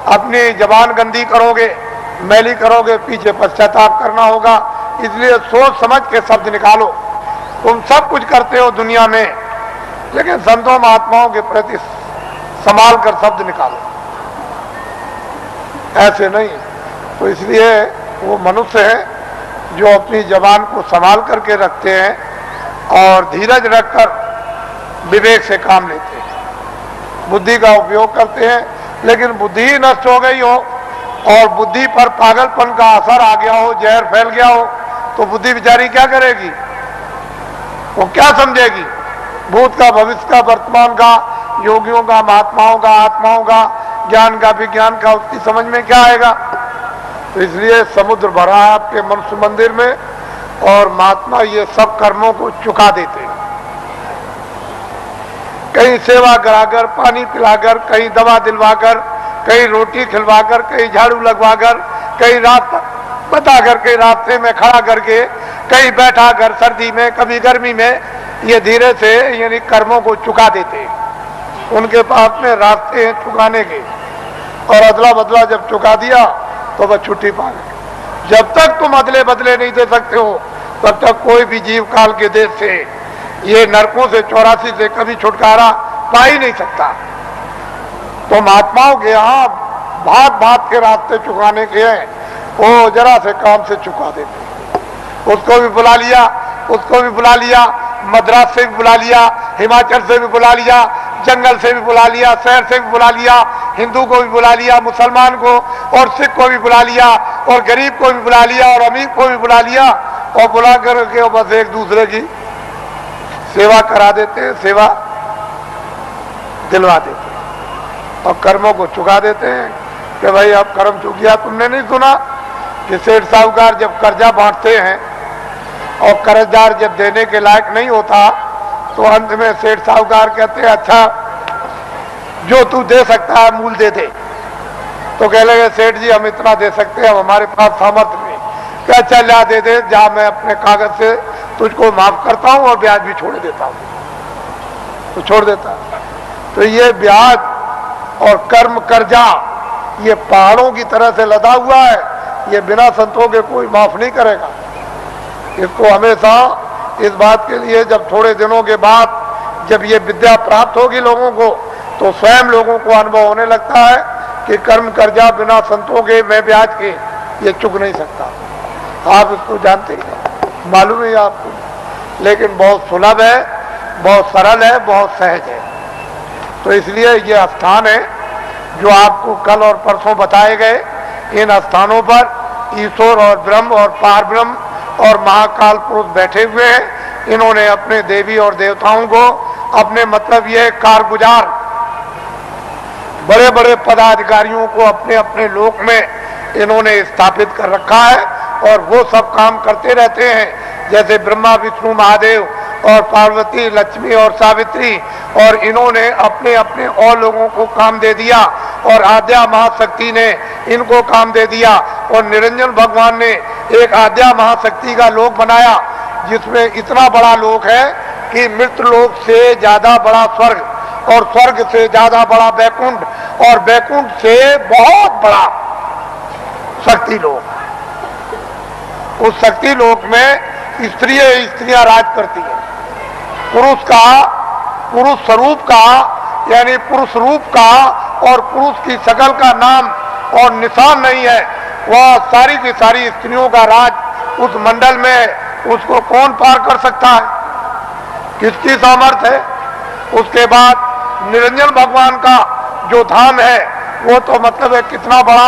अपनी जबान गंदी करोगे, मैली करोगे, पीछे पश्चाताप करना होगा। इसलिए सोच समझ के शब्द निकालो। तुम सब कुछ करते हो दुनिया में, लेकिन संतों महात्माओं के प्रति संभाल कर शब्द निकालो, ऐसे नहीं। तो इसलिए वो मनुष्य है जो अपनी जबान को संभाल करके रखते हैं और धीरज रखकर विवेक से काम लेते हैं, बुद्धि का उपयोग करते हैं। लेकिन बुद्धि ही नष्ट हो गई हो और बुद्धि पर पागलपन का असर आ गया हो, जहर फैल गया हो, तो बुद्धि बेचारी क्या करेगी? वो क्या समझेगी? भूत का, भविष्य का, वर्तमान का, योगियों का, महात्माओं का, आत्माओं का, ज्ञान का, विज्ञान का, उसकी समझ में क्या आएगा? तो इसलिए समुद्र भरा है आपके मनुष्य मंदिर में, और महात्मा ये सब कर्मों को चुका देते हैं। कहीं सेवा कराकर, पानी पिलाकर, कहीं दवा दिलवाकर, कहीं रोटी खिलवाकर, कहीं झाड़ू लगवाकर, कहीं रात बता करके रास्ते में खड़ा करके, कहीं बैठा कर सर्दी में, कभी गर्मी में, ये धीरे से यानी कर्मों को चुका देते हैं। उनके पास में रास्ते हैं चुकाने के, और अदला बदला जब चुका दिया तो वह छुट्टी पा गए। जब तक तुम अदले बदले नहीं दे सकते हो, तब तक कोई भी जीव काल के देश से, ये नरकों से 84 से कभी छुटकारा पा ही नहीं सकता। तो महात्माओं के यहाँ भात भात के रास्ते चुकाने के हैं, वो जरा से काम से चुका देते। उसको भी बुला लिया, उसको भी बुला लिया, मद्रास से भी बुला लिया, हिमाचल से भी बुला लिया, जंगल से भी बुला लिया, शहर से भी बुला लिया, हिंदू को भी बुला लिया, मुसलमान को और सिख को भी बुला लिया, और गरीब को भी बुला लिया और अमीर को भी बुला लिया और बुला करके बस एक दूसरे की सेवा करा देते हैं, सेवा दिलवा देते हैं और कर्मों को चुका देते हैं कि भाई अब कर्म चुक गया। तुमने नहीं सुना कि सेठ साहूकार जब कर्जा बांटते हैं और कर्जदार जब देने के लायक नहीं होता तो अंत में सेठ साहूकार कहते हैं अच्छा जो तू दे सकता है मूल दे दे। तो कह लगे सेठ जी हम इतना दे सकते हैं, हमारे पास सामर्थ्य नहीं। क्या अच्छा ला दे दे, जा मैं अपने कागज से तुझको माफ करता हूं और ब्याज भी छोड़ देता हूं। तो छोड़ देता। तो ये ब्याज और कर्म कर्जा ये पहाड़ों की तरह से लदा हुआ है, ये बिना संतों के कोई माफ नहीं करेगा। इसको हमेशा इस बात के लिए जब थोड़े दिनों के बाद जब ये विद्या प्राप्त होगी लोगों को तो स्वयं लोगों को अनुभव होने लगता है कि कर्म कर्जा बिना संतों के मैं ब्याज के ये चुक नहीं सकता। आप इसको जानते हैं, मालूम है आपको, लेकिन बहुत सुलभ है, बहुत सरल है, बहुत सहज है। तो इसलिए ये स्थान है जो आपको कल और परसों बताए गए। इन स्थानों पर ईश्वर और ब्रह्म और पार ब्रह्म और महाकाल पुरुष बैठे हुए हैं। इन्होंने अपने देवी और देवताओं को अपने मतलब ये कारगुजार बड़े बड़े पदाधिकारियों को अपने अपने लोक में इन्होंने स्थापित कर रखा है और वो सब काम करते रहते हैं। जैसे ब्रह्मा विष्णु महादेव और पार्वती लक्ष्मी और सावित्री, और इन्होंने अपने अपने और लोगों को काम दे दिया और आद्या महाशक्ति ने इनको काम दे दिया और निरंजन भगवान ने एक आद्या महाशक्ति का लोक बनाया जिसमें इतना बड़ा लोक है कि मृत्यु लोक से ज्यादा बड़ा स्वर्ग और स्वर्ग से ज्यादा बड़ा बैकुंठ और बैकुंठ से बहुत बड़ा शक्ति लोक। उस शक्ति लोक में स्त्रियां राज करती हैं। पुरुष स्वरूप का यानी पुरुष रूप का और पुरुष की शकल का नाम और निशान नहीं है। वह सारी की सारी स्त्रियों का राज उस मंडल में उसको कौन पार कर सकता है, किसकी सामर्थ्य है। उसके बाद निरंजन भगवान का जो धाम है वो तो मतलब है कितना बड़ा,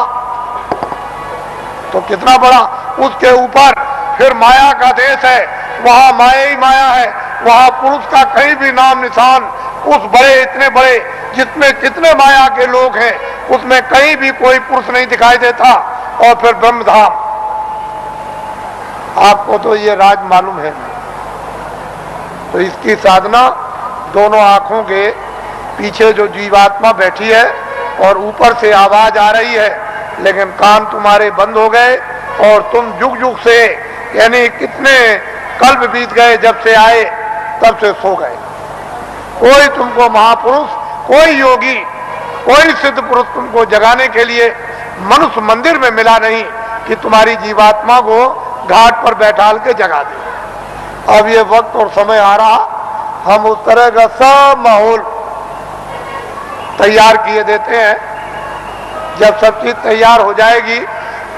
तो कितना बड़ा। उसके ऊपर फिर माया का देश है, वहां माया ही माया है। वहां पुरुष का कहीं भी नाम निशान उस बड़े इतने बड़े जितने कितने माया के लोग हैं उसमें कहीं भी कोई पुरुष नहीं दिखाई देता। और फिर ब्रह्मधाम, आपको तो ये राज मालूम है। तो इसकी साधना दोनों आंखों के पीछे जो जीवात्मा बैठी है और ऊपर से आवाज आ रही है लेकिन कान तुम्हारे बंद हो गए और तुम जुग जुग से यानी कितने कल्प बीत गए जब से आए तब से सो गए। कोई तुमको महापुरुष, कोई योगी, कोई सिद्ध पुरुष तुमको जगाने के लिए मनुष्य मंदिर में मिला नहीं कि तुम्हारी जीवात्मा को घाट पर बैठाल के जगा दे। अब ये वक्त और समय आ रहा, हम उस तरह का सब माहौल तैयार किए देते हैं। जब सब चीज तैयार हो जाएगी,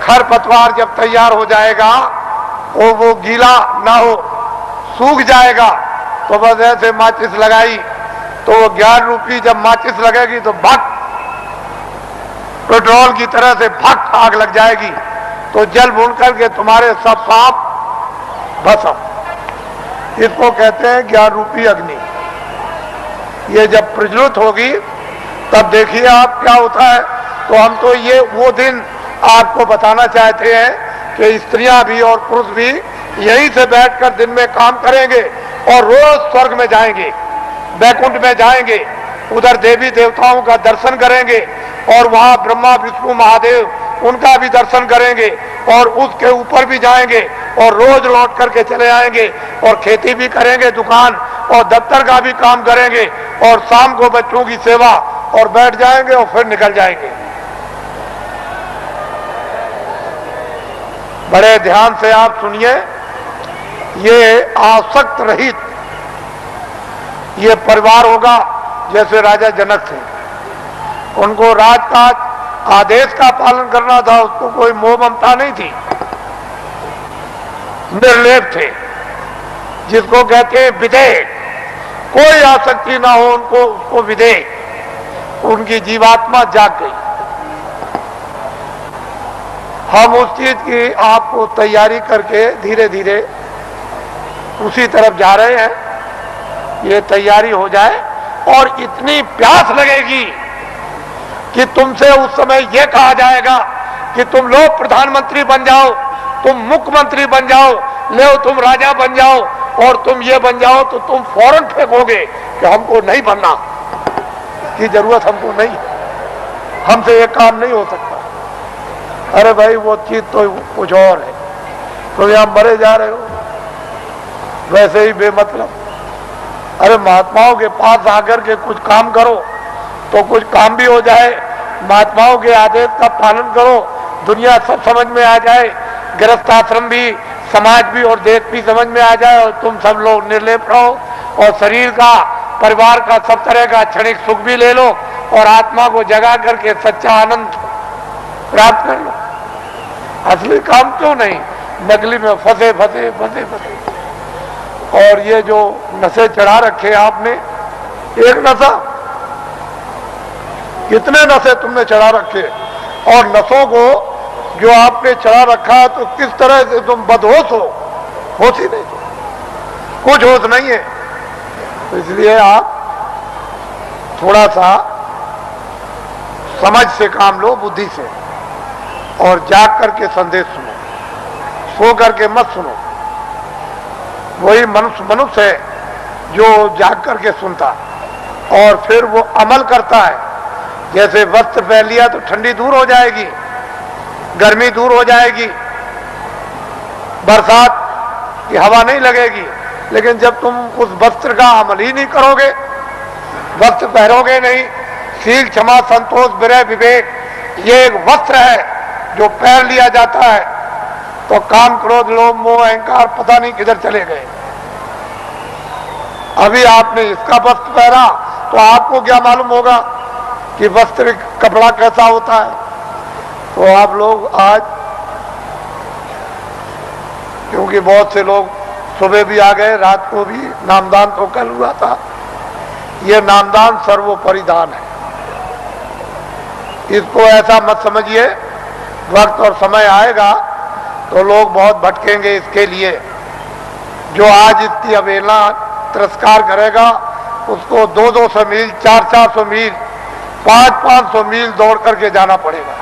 खरपतवार जब तैयार हो जाएगा और वो गीला ना हो, सूख जाएगा, तो बस ऐसे माचिस लगाई तो वो ज्ञान रूपी जब माचिस लगेगी तो भक पेट्रोल की तरह से भक आग लग जाएगी। तो जल भून करके तुम्हारे सब पाप भस्म। इसको कहते हैं ज्ञान रूपी अग्नि। ये जब प्रज्वलित होगी तब देखिए आप क्या होता है। तो हम तो ये वो दिन आपको बताना चाहते हैं कि स्त्रियां भी और पुरुष भी यहीं से बैठकर दिन में काम करेंगे और रोज स्वर्ग में जाएंगे, बैकुंठ में जाएंगे, उधर देवी देवताओं का दर्शन करेंगे और वहां ब्रह्मा विष्णु महादेव उनका भी दर्शन करेंगे और उसके ऊपर भी जाएंगे और रोज लौट करके चले आएंगे और खेती भी करेंगे, दुकान और दफ्तर का भी काम करेंगे और शाम को बच्चों की सेवा और बैठ जाएंगे और फिर निकल जाएंगे। बड़े ध्यान से आप सुनिए, ये आसक्त रहित ये परिवार होगा। जैसे राजा जनक थे, उनको राजकाज आदेश का पालन करना था, उसको कोई मोह ममता नहीं थी, निर्लेप थे, जिसको कहते हैं विधेय। कोई आसक्ति ना हो उनको, उसको विधेय। उनकी जीवात्मा जाग गई। हम उस चीज की आपको तैयारी करके धीरे धीरे उसी तरफ जा रहे हैं। ये तैयारी हो जाए और इतनी प्यास लगेगी कि तुमसे उस समय यह कहा जाएगा कि तुम लोग प्रधानमंत्री बन जाओ, तुम मुख्यमंत्री बन जाओ, ले तुम राजा बन जाओ और तुम ये बन जाओ, तो तुम फौरन फेंकोगे कि हमको नहीं बनना, की जरूरत हमको नहीं, हमसे ये काम नहीं हो सकता। अरे भाई वो चीज तो कुछ और है, तो यहां मरे जा रहे हो वैसे ही बेमतलब। अरे महात्माओं के पास आकर के कुछ काम करो तो कुछ काम भी हो जाए, महात्माओं के आदेश का पालन करो, दुनिया सब समझ में आ जाए, गृहस्थ आश्रम भी, समाज भी और देश भी समझ में आ जाए और तुम सब लोग निर्लेप रहो और शरीर का, परिवार का, सब तरह का क्षणिक सुख भी ले लो और आत्मा को जगा करके सच्चा आनंद प्राप्त कर लो। असली काम क्यों नहीं, नकली में फंसे फंसे फंसे फंसे। और ये जो नशे चढ़ा रखे आपने, एक नशा, कितने नशे तुमने चढ़ा रखे, और नशों को जो आपने चढ़ा रखा तो किस तरह से तुम बदहोश हो, होश ही नहीं, कुछ होश नहीं है। तो इसलिए आप थोड़ा सा समझ से काम लो, बुद्धि से, और जाग करके संदेश सुनो, सो करके मत सुनो। वही मनुष्य है जो जाग करके सुनता और फिर वो अमल करता है। जैसे वस्त्र पहन लिया तो ठंडी दूर हो जाएगी, गर्मी दूर हो जाएगी, बरसात की हवा नहीं लगेगी, लेकिन जब तुम उस वस्त्र का अमल ही नहीं करोगे, वस्त्र पहनोगे नहीं, शील, क्षमा, संतोष, विरय, विवेक, ये एक वस्त्र है जो पहन लिया जाता है, तो काम, क्रोध, लोभ, मोह, अहंकार पता नहीं किधर चले गए। अभी आपने इसका वस्त्र पहना तो आपको क्या मालूम होगा कि वस्त्र कपड़ा कैसा होता है। तो आप लोग आज, क्योंकि बहुत से लोग सुबह भी आ गए, रात को भी, नामदान तो कल हुआ था, यह नामदान सर्वोपरि दान है। इसको ऐसा मत समझिए, वक्त और समय आएगा तो लोग बहुत भटकेंगे इसके लिए। जो आज इसकी अवहेलना, तिरस्कार करेगा, उसको 200-200 मील, 400-400 मील, 500-500 मील दौड़ करके जाना पड़ेगा।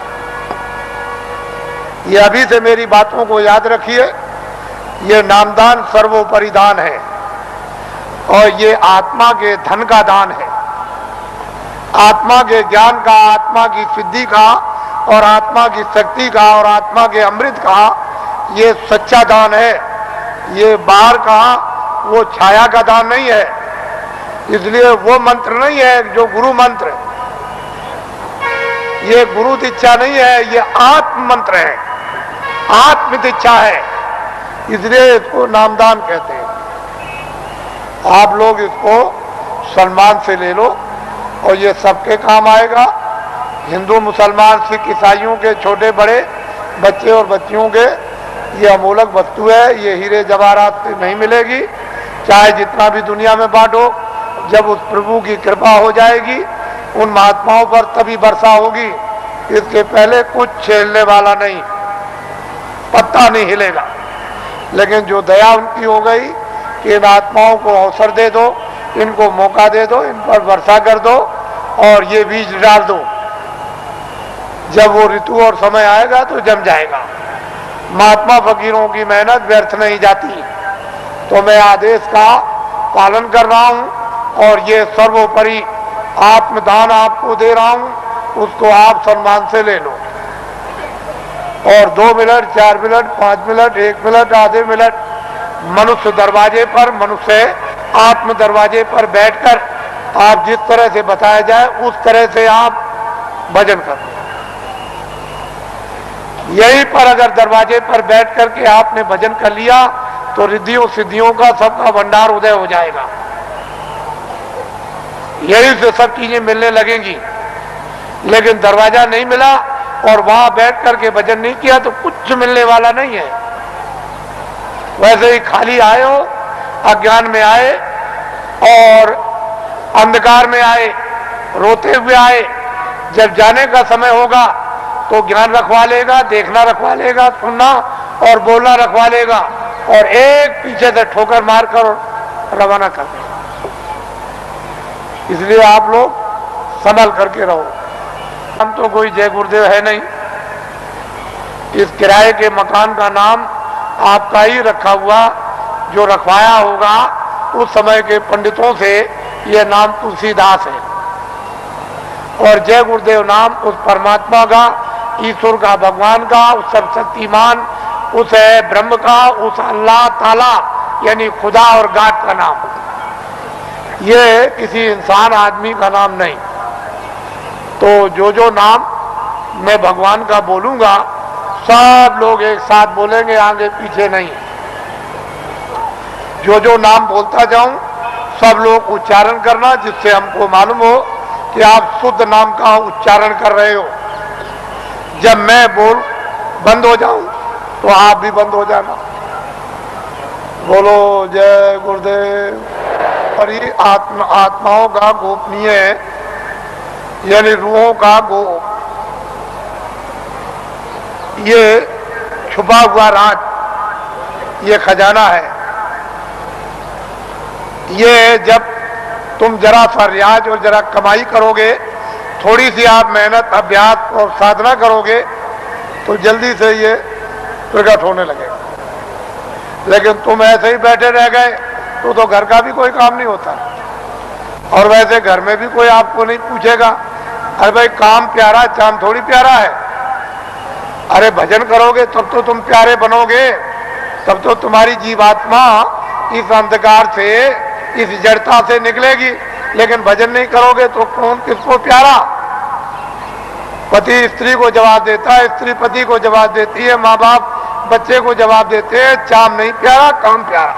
ये अभी से मेरी बातों को याद रखिए। ये नामदान सर्वोपरि दान है और ये आत्मा के धन का दान है, आत्मा के ज्ञान का, आत्मा की सिद्धि का और आत्मा की शक्ति का और आत्मा के अमृत का ये सच्चा दान है। ये बाहर का वो छाया का दान नहीं है। इसलिए वो मंत्र नहीं है जो गुरु मंत्र, ये गुरु दीक्षा नहीं है, ये आत्म मंत्र है, आत्म दीक्षा है, इसलिए इसको नामदान कहते हैं। आप लोग इसको सम्मान से ले लो और ये सबके काम आएगा। हिंदू, मुसलमान, सिख, ईसाइयों के, छोटे बड़े, बच्चे और बच्चियों के, ये अमूलक वस्तु है, ये हीरे जवाहरात से नहीं मिलेगी। चाहे जितना भी दुनिया में बांटो, जब उस प्रभु की कृपा हो जाएगी उन महात्माओं पर तभी वर्षा होगी। इसके पहले कुछ छेड़ने वाला नहीं, पत्ता नहीं हिलेगा। लेकिन जो दया उनकी हो गई कि इन आत्माओं को अवसर दे दो, इनको मौका दे दो, इन पर वर्षा कर दो और ये बीज डाल दो, जब वो ऋतु और समय आएगा तो जम जाएगा। महात्मा फकीरों की मेहनत व्यर्थ नहीं जाती। तो मैं आदेश का पालन कर रहा हूं और ये सर्वोपरि आत्मदान आपको दे रहा हूं, उसको आप सम्मान से ले लो। और 2 मिनट, 4 मिनट, 5 मिनट, 1 मिनट, आधे मिनट मनुष्य दरवाजे पर, मनुष्य आत्म दरवाजे पर बैठकर आप जिस तरह से बताया जाए उस तरह से आप भजन करो। यहीं पर अगर दरवाजे पर बैठ करके आपने भजन कर लिया तो रिद्धियों सिद्धियों का सबका भंडार उदय हो जाएगा। यहीं से सब चीजें मिलने लगेंगी। लेकिन दरवाजा नहीं मिला और वहां बैठ करके भजन नहीं किया तो कुछ मिलने वाला नहीं है। वैसे ही खाली आए हो, अज्ञान में आए और अंधकार में आए, रोते हुए आए। जब जाने का समय होगा तो ज्ञान रखवा लेगा, देखना रखवा लेगा, सुनना और बोलना रखवा लेगा, और एक पीछे से ठोकर मारकर रवाना कर देगा। इसलिए आप लोग संभल करके रहो। हम तो कोई जय गुरुदेव है नहीं, इस किराए के मकान का नाम आपका ही रखा हुआ, जो रखवाया होगा उस समय के पंडितों से, यह नाम तुलसीदास है। और जय गुरुदेव नाम उस परमात्मा का, ईश्वर का, भगवान का, उस सर्वशक्तिमान, उस ब्रह्म का, उस अल्लाह ताला यानी खुदा और गाड का नाम। ये किसी इंसान आदमी का नाम नहीं। तो जो नाम मैं भगवान का बोलूंगा सब लोग एक साथ बोलेंगे, आगे पीछे नहीं। जो नाम बोलता जाऊं सब लोग उच्चारण करना, जिससे हमको मालूम हो कि आप शुद्ध नाम का उच्चारण कर रहे हो। जब मैं बोल बंद हो जाऊं तो आप भी बंद हो जाना। बोलो जय गुरुदेव। और ये आत्माओं का गोपनीय यानी रूहों का ये छुपा हुआ राज, ये खजाना है। ये जब तुम जरा सा रियाज और जरा कमाई करोगे, थोड़ी सी आप मेहनत, अभ्यास और साधना करोगे, तो जल्दी से ये प्रकट होने लगेगा। लेकिन तुम ऐसे ही बैठे रह गए तो घर का भी कोई काम नहीं होता। और वैसे घर में भी कोई आपको नहीं पूछेगा, अरे भाई काम प्यारा, चांद थोड़ी प्यारा है। अरे भजन करोगे तब तो तुम प्यारे बनोगे, तब तो तुम्हारी जीवात्मा इस अंधकार से, इस जड़ता से निकलेगी। लेकिन भजन नहीं करोगे तो कौन किसको प्यारा? पति स्त्री को जवाब देता है, स्त्री पति को जवाब देती है, माँ बाप बच्चे को जवाब देते हैं। चाम नहीं प्यारा, काम प्यारा।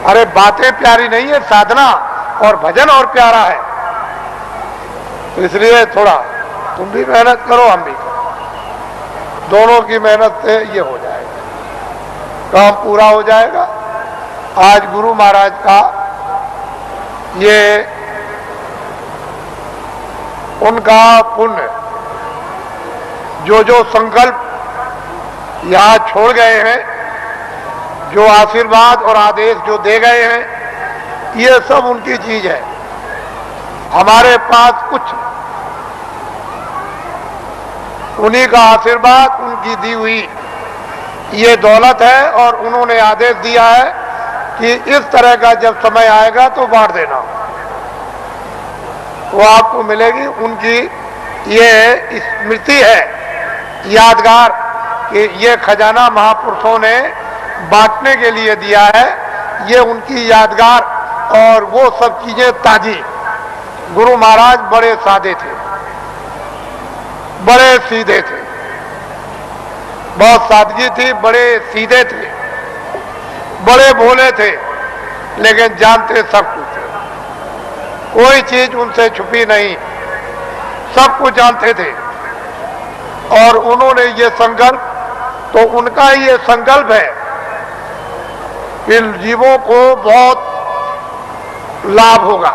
अरे बातें प्यारी नहीं है, साधना और भजन और प्यारा है। तो इसलिए थोड़ा तुम भी मेहनत करो, हम भी करो, दोनों की मेहनत से ये हो जाएगा, काम पूरा हो जाएगा। आज गुरु महाराज का ये उनका पुण्य, जो संकल्प यहाँ छोड़ गए हैं, जो आशीर्वाद और आदेश जो दे गए हैं, ये सब उनकी चीज है। हमारे पास कुछ उन्हीं का आशीर्वाद, उनकी दी हुई ये दौलत है। और उन्होंने आदेश दिया है कि इस तरह का जब समय आएगा तो बांट देना, वो आपको मिलेगी। उनकी ये स्मृति है, यादगार, कि ये खजाना महापुरुषों ने बांटने के लिए दिया है। ये उनकी यादगार और वो सब चीजें ताजी। गुरु महाराज बड़े सादे थे, बड़े सीधे थे, बहुत सादगी थी, बड़े सीधे थे, बड़े भोले थे, लेकिन जानते सब कुछ थे। कोई चीज उनसे छुपी नहीं, सब कुछ जानते थे। और उन्होंने ये संकल्प, तो उनका ही ये संकल्प है कि जीवों को बहुत लाभ होगा,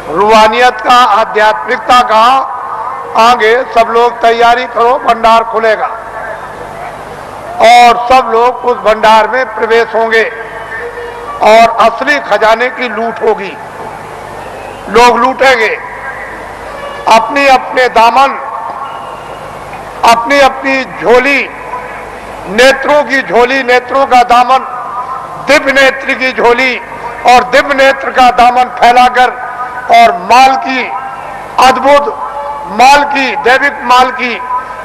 रूहानियत का, आध्यात्मिकता का। आगे सब लोग तैयारी करो, भंडार खुलेगा और सब लोग उस भंडार में प्रवेश होंगे और असली खजाने की लूट होगी। लोग लूटेंगे अपनी अपने दामन, अपनी अपनी झोली, नेत्रों की झोली, नेत्रों का दामन, दिव्य नेत्र की झोली और दिव्य नेत्र का दामन फैलाकर, और माल की, अद्भुत माल की, दैविक माल की,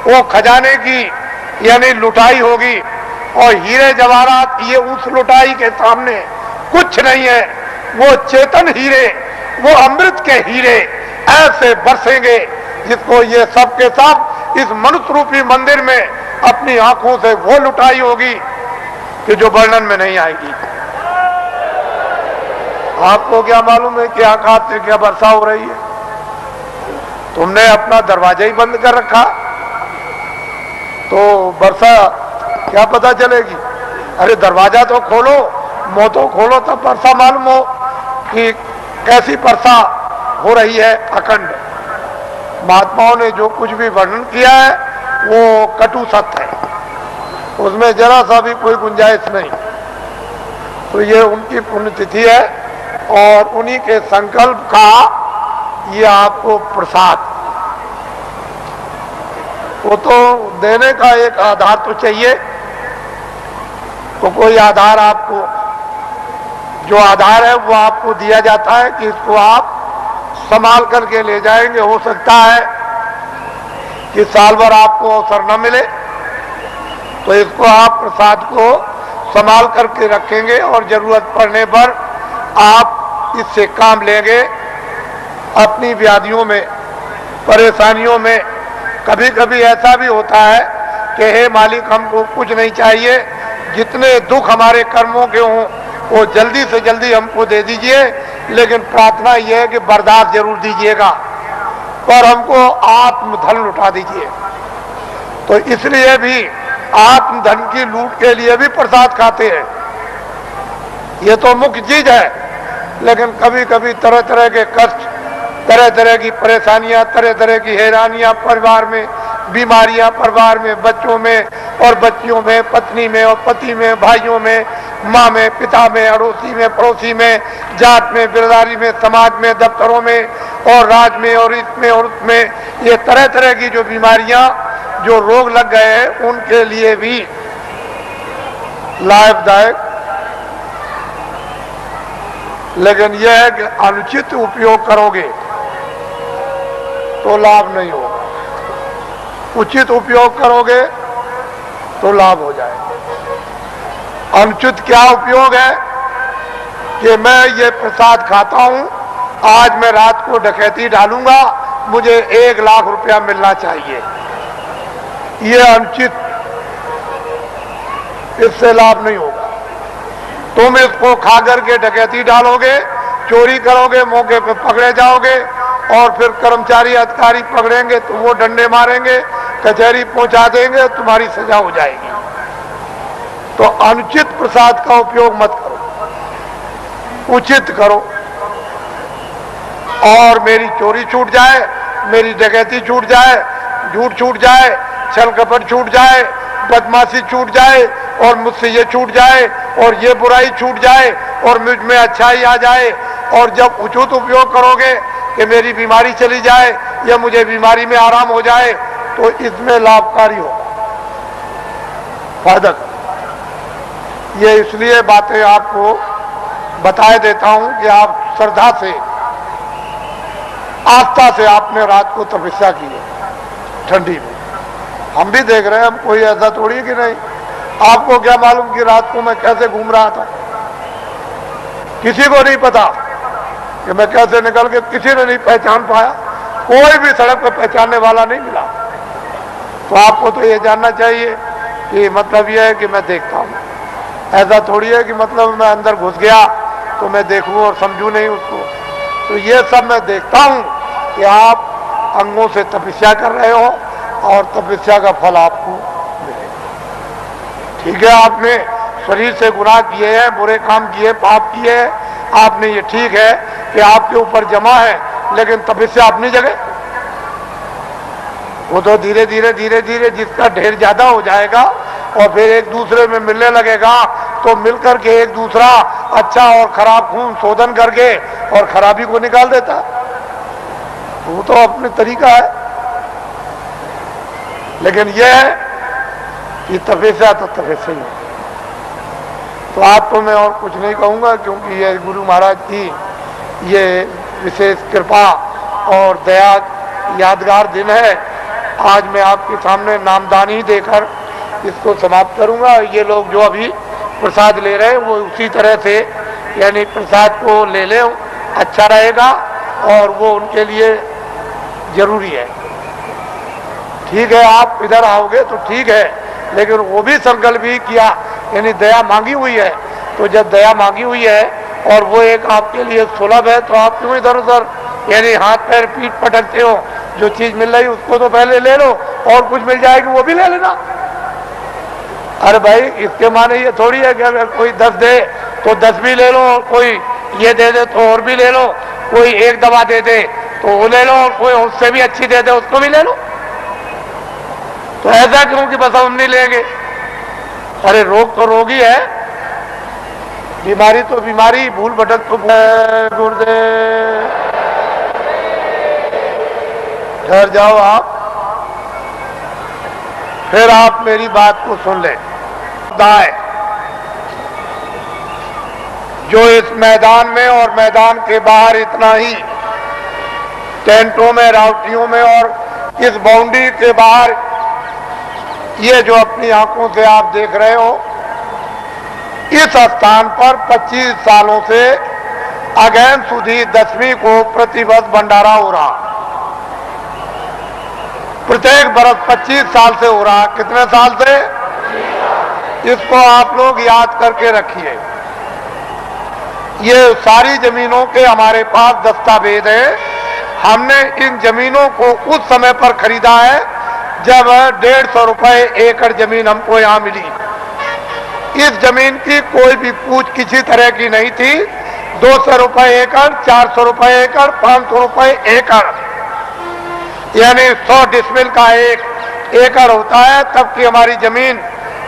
वो खजाने की यानी लुटाई होगी। और हीरे जवाहरात ये उस लुटाई के सामने कुछ नहीं है। वो चेतन हीरे, वो अमृत के हीरे ऐसे बरसेंगे जिसको ये सब के सब इस मनुष्य रूपी मंदिर में अपनी आंखों से वो लुटाई होगी कि जो वर्णन में नहीं आएगी। आपको क्या मालूम है कि आकाश से क्या वर्षा हो रही है? तुमने अपना दरवाजा ही बंद कर रखा तो वर्षा क्या पता चलेगी? अरे दरवाजा तो खोलो, मुंह तो खोलो, तब वर्षा मालूम हो कि कैसी वर्षा हो रही है अखंड। महात्माओं ने जो कुछ भी वर्णन किया है वो कटु सत्य है, उसमें जरा सा भी कोई गुंजाइश नहीं। तो ये उनकी पुण्यतिथि है और उन्हीं के संकल्प का ये आपको प्रसाद। वो तो देने का एक आधार तो चाहिए, तो कोई आधार आपको, जो आधार है वो आपको दिया जाता है कि इसको आप संभाल करके ले जाएंगे। हो सकता है कि साल भर आपको अवसर न मिले, तो इसको आप प्रसाद को संभाल करके रखेंगे और जरूरत पड़ने पर आप इससे काम लेंगे। अपनी व्याधियों में, परेशानियों में कभी कभी ऐसा भी होता है कि हे मालिक, हमको कुछ नहीं चाहिए, जितने दुख हमारे कर्मों के हों वो जल्दी से जल्दी हमको दे दीजिए, लेकिन प्रार्थना यह है कि बर्दाश्त जरूर दीजिएगा, पर हमको आत्मधन लुटा दीजिए। तो इसलिए भी आत्मधन की लूट के लिए भी प्रसाद खाते हैं, ये तो मुख्य चीज है। लेकिन कभी कभी तरह तरह के कष्ट, तरह तरह की परेशानियां, तरह तरह की हैरानियां परिवार में, बीमारियां परिवार में, बच्चों में और बच्चियों में, पत्नी में और पति में, भाइयों में, माँ में, पिता में, अड़ोसी में, पड़ोसी में, जात में, बिरदारी में, समाज में, दफ्तरों में और राज में और इसमें और उसमें, ये तरह तरह की जो बीमारियां, जो रोग लग गए हैं, उनके लिए भी लाभदायक। लेकिन यह है कि अनुचित उपयोग करोगे तो लाभ नहीं होगा, उचित उपयोग करोगे तो लाभ हो जाएगा। अनुचित क्या उपयोग है कि मैं ये प्रसाद खाता हूं, आज मैं रात को डकैती डालूंगा, मुझे 1 लाख रुपया मिलना चाहिए, ये अनुचित, इससे लाभ नहीं होगा। तुम इसको खा करके डकैती डालोगे, चोरी करोगे, मौके पे पकड़े जाओगे और फिर कर्मचारी अधिकारी पकड़ेंगे तो वो डंडे मारेंगे, कचहरी पहुंचा देंगे, तुम्हारी सजा हो जाएगी। तो अनुचित प्रसाद का उपयोग मत करो, उचित करो। और मेरी चोरी छूट जाए, मेरी डकैती छूट जाए, झूठ छूट जाए, छल कपट छूट जाए, बदमाशी छूट जाए और मुझसे ये छूट जाए और ये बुराई छूट जाए और मुझ में अच्छाई आ जाए, और जब उचित उपयोग करोगे कि मेरी बीमारी चली जाए या मुझे बीमारी में आराम हो जाए, तो इसमें लाभकारी होगा, फायदा। ये इसलिए बातें आपको बताए देता हूं कि आप श्रद्धा से, आस्था से आपने रात को तपस्या की है ठंडी में। हम भी देख रहे हैं, हम कोई ऐसा थोड़ी है कि नहीं। आपको क्या मालूम कि रात को मैं कैसे घूम रहा था, किसी को नहीं पता कि मैं कैसे निकल के, किसी ने नहीं पहचान पाया, कोई भी सड़क पर पहचानने वाला नहीं मिला। तो आपको तो ये जानना चाहिए कि मतलब ये है कि मैं देखता हूँ, ऐसा थोड़ी है कि मतलब मैं अंदर घुस गया तो मैं देखूं और समझूं नहीं उसको। तो ये सब मैं देखता हूँ कि आप अंगों से तपस्या कर रहे हो और तपस्या का फल आपको मिलेगा। ठीक है, आपने शरीर से गुनाह किए हैं, बुरे काम किए, पाप किए हैं, आपने, ये ठीक है कि आपके ऊपर जमा है, लेकिन तपस्या अपनी जगह। वो तो धीरे धीरे धीरे धीरे जिसका ढेर ज्यादा हो जाएगा और फिर एक दूसरे में मिलने लगेगा, तो मिलकर के एक दूसरा अच्छा और खराब खून शोधन करके और खराबी को निकाल देता है। वो तो अपने तरीका है। लेकिन यह है कि तपस्या तो तपस्या ही है। तो आपको मैं और कुछ नहीं कहूँगा, क्योंकि ये गुरु महाराज की ये विशेष कृपा और दया यादगार दिन है। आज मैं आपके सामने नामदानी देकर इसको समाप्त करूँगा। ये लोग जो अभी प्रसाद ले रहे हैं वो उसी तरह से, यानी प्रसाद को ले लें, अच्छा रहेगा और वो उनके लिए जरूरी है। ठीक है, आप इधर आओगे तो ठीक है, लेकिन वो भी संकल्प ही किया, यानी दया मांगी हुई है। तो जब दया मांगी हुई है और वो एक आपके लिए सुलभ है, तो आप क्यों इधर उधर यानी हाथ पैर पीठ पटकते हो? जो चीज मिल रही उसको तो पहले ले लो, और कुछ मिल जाएगी वो भी ले लेना। अरे भाई, इसके माने ये थोड़ी है कि अगर कोई 10 दे तो 10 भी ले लो, और कोई ये दे दे तो और भी ले लो, कोई एक दवा दे दे तो वो ले लो, और कोई उससे भी अच्छी दे दे उसको भी ले लो। तो ऐसा क्यों कि बस हम नहीं लेंगे? अरे रोग तो रोग ही है, बीमारी तो बीमारी, भूल भटक तो गुरुदेव। घर जाओ आप, फिर आप मेरी बात को सुन लें। दाएं जो इस मैदान में और मैदान के बाहर इतना ही टेंटों में, रावटियों में और इस बाउंड्री के बाहर ये जो अपनी आंखों से आप देख रहे हो, इस स्थान पर 25 सालों से अगेन सुधी 10वीं को प्रतिवर्ष भंडारा हो रहा। प्रत्येक बरस 25 साल से हो रहा। कितने साल से? इसको आप लोग याद करके रखिए। ये सारी जमीनों के हमारे पास दस्तावेज है। हमने इन जमीनों को उस समय पर खरीदा है जब 150 रुपए एकड़ जमीन हमको यहां मिली। इस जमीन की कोई भी पूछ किसी तरह की नहीं थी। 200 रुपए एकड़, 400 रुपए एकड़, 500 रुपए एकड़, यानी 100 डिसमिल का एक एकड़ होता है। तब की हमारी जमीन,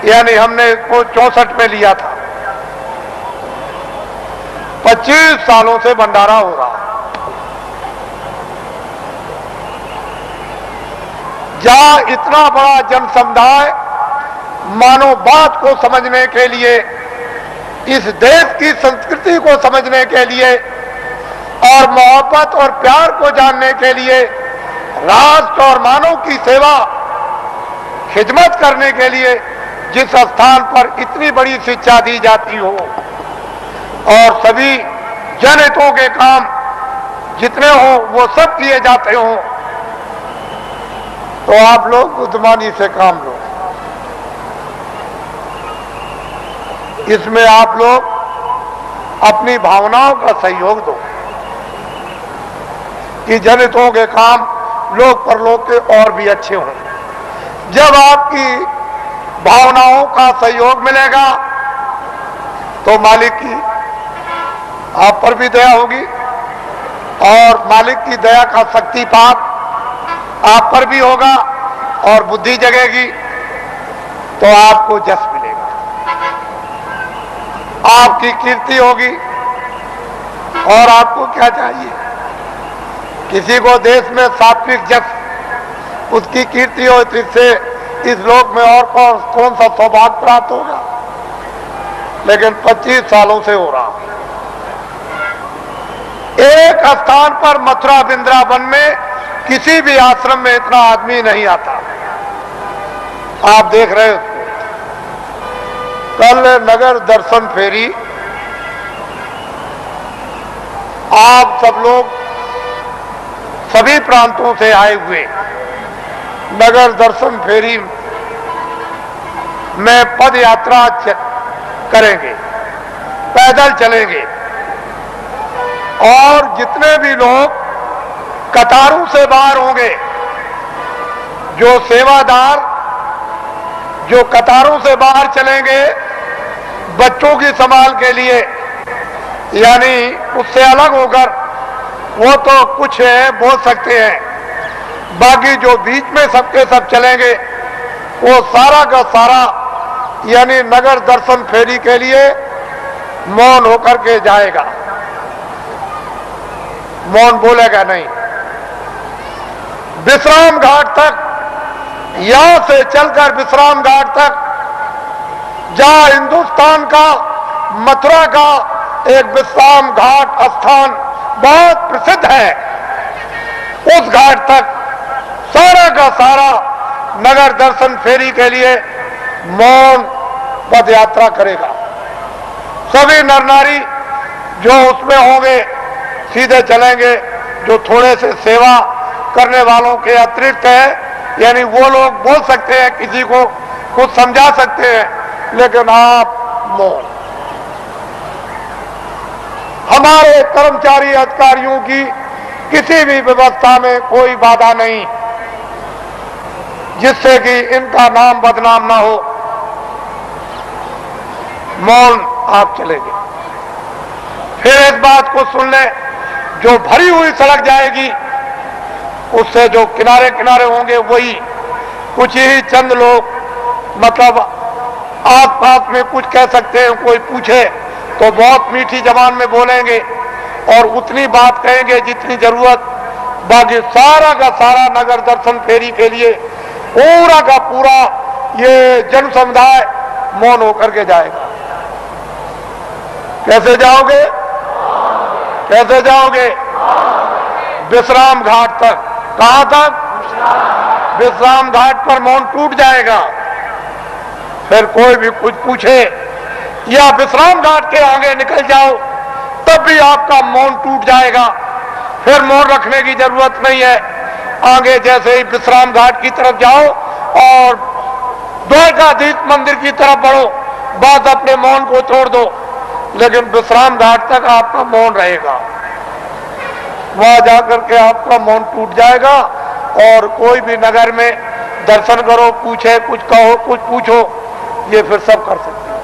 यानी हमने इसको 64 में लिया था। 25 सालों से भंडारा हो रहा। जहां इतना बड़ा जन समुदाय मानव बात को समझने के लिए, इस देश की संस्कृति को समझने के लिए और मोहब्बत और प्यार को जानने के लिए, राष्ट्र और मानव की सेवा खिदमत करने के लिए जिस स्थान पर इतनी बड़ी शिक्षा दी जाती हो और सभी जनहितों के काम जितने हो वो सब किए जाते हो, तो आप लोग बुद्धिमानी से काम लो। इसमें आप लोग अपनी भावनाओं का सहयोग दो कि जनहितों के काम लोक परलोक के और भी अच्छे हों। जब आपकी भावनाओं का सहयोग मिलेगा तो मालिक की आप पर भी दया होगी और मालिक की दया का शक्तिपात आप पर भी होगा और बुद्धि जगेगी तो आपको जस मिलेगा, आपकी कीर्ति होगी। और आपको क्या चाहिए? किसी को देश में सात्विक जस उसकी कीर्ति हो, इससे इस लोक में और कौन सा सौभाग्य प्राप्त होगा? लेकिन 25 सालों से हो रहा। एक स्थान पर मथुरा वृंदावन में किसी भी आश्रम में इतना आदमी नहीं आता। आप देख रहे हो कल नगर दर्शन फेरी, आप सब लोग सभी प्रांतों से आए हुए नगर दर्शन फेरी में पद यात्रा करेंगे, पैदल चलेंगे और जितने भी लोग कतारों से बाहर होंगे, जो सेवादार जो कतारों से बाहर चलेंगे बच्चों की संभाल के लिए, यानी उससे अलग होकर वो तो कुछ है बोल सकते हैं, बाकी जो बीच में सबके सब चलेंगे वो सारा का सारा यानी नगर दर्शन फेरी के लिए मौन होकर के जाएगा, मौन बोलेगा नहीं। विश्राम घाट तक, यहां से चलकर विश्राम घाट तक, जहां हिंदुस्तान का मथुरा का एक विश्राम घाट स्थान बहुत प्रसिद्ध है, उस घाट तक सारा का सारा नगर दर्शन फेरी के लिए मौन पद यात्रा करेगा। सभी नर नारी जो उसमें होंगे सीधे चलेंगे, जो थोड़े से सेवा करने वालों के अतिरिक्त है, यानी वो लोग बोल सकते हैं, किसी को कुछ समझा सकते हैं, लेकिन आप मौन। हमारे कर्मचारी अधिकारियों की किसी भी व्यवस्था में कोई बाधा नहीं जिससे कि इनका नाम बदनाम ना हो। मौन आप चलेंगे। फिर इस बात को सुन लें, जो भरी हुई सड़क जाएगी उससे जो किनारे किनारे होंगे वही कुछ ही चंद लोग मतलब आस पास में कुछ कह सकते हैं। कोई पूछे तो बहुत मीठी जबान में बोलेंगे और उतनी बात कहेंगे जितनी जरूरत। बाकी सारा का सारा नगर दर्शन फेरी के लिए पूरा का पूरा ये जन समुदाय मौन होकर के जाएगा। कैसे जाओगे? कैसे जाओगे? विश्राम घाट तक। कहां तक? विश्राम घाट पर मौन टूट जाएगा। फिर कोई भी कुछ पूछे या विश्राम घाट के आगे निकल जाओ तब भी आपका मौन टूट जाएगा। फिर मौन रखने की जरूरत नहीं है। आगे जैसे ही विश्राम घाट की तरफ जाओ और द्वारकाधीश मंदिर की तरफ बढ़ो, बस अपने मौन को छोड़ दो। लेकिन विश्राम घाट तक आपका मौन रहेगा। वहां जाकर के आपका मौन टूट जाएगा और कोई भी नगर में दर्शन करो, पूछे, कुछ कहो, कुछ पूछो, ये फिर सब कर सकते हैं।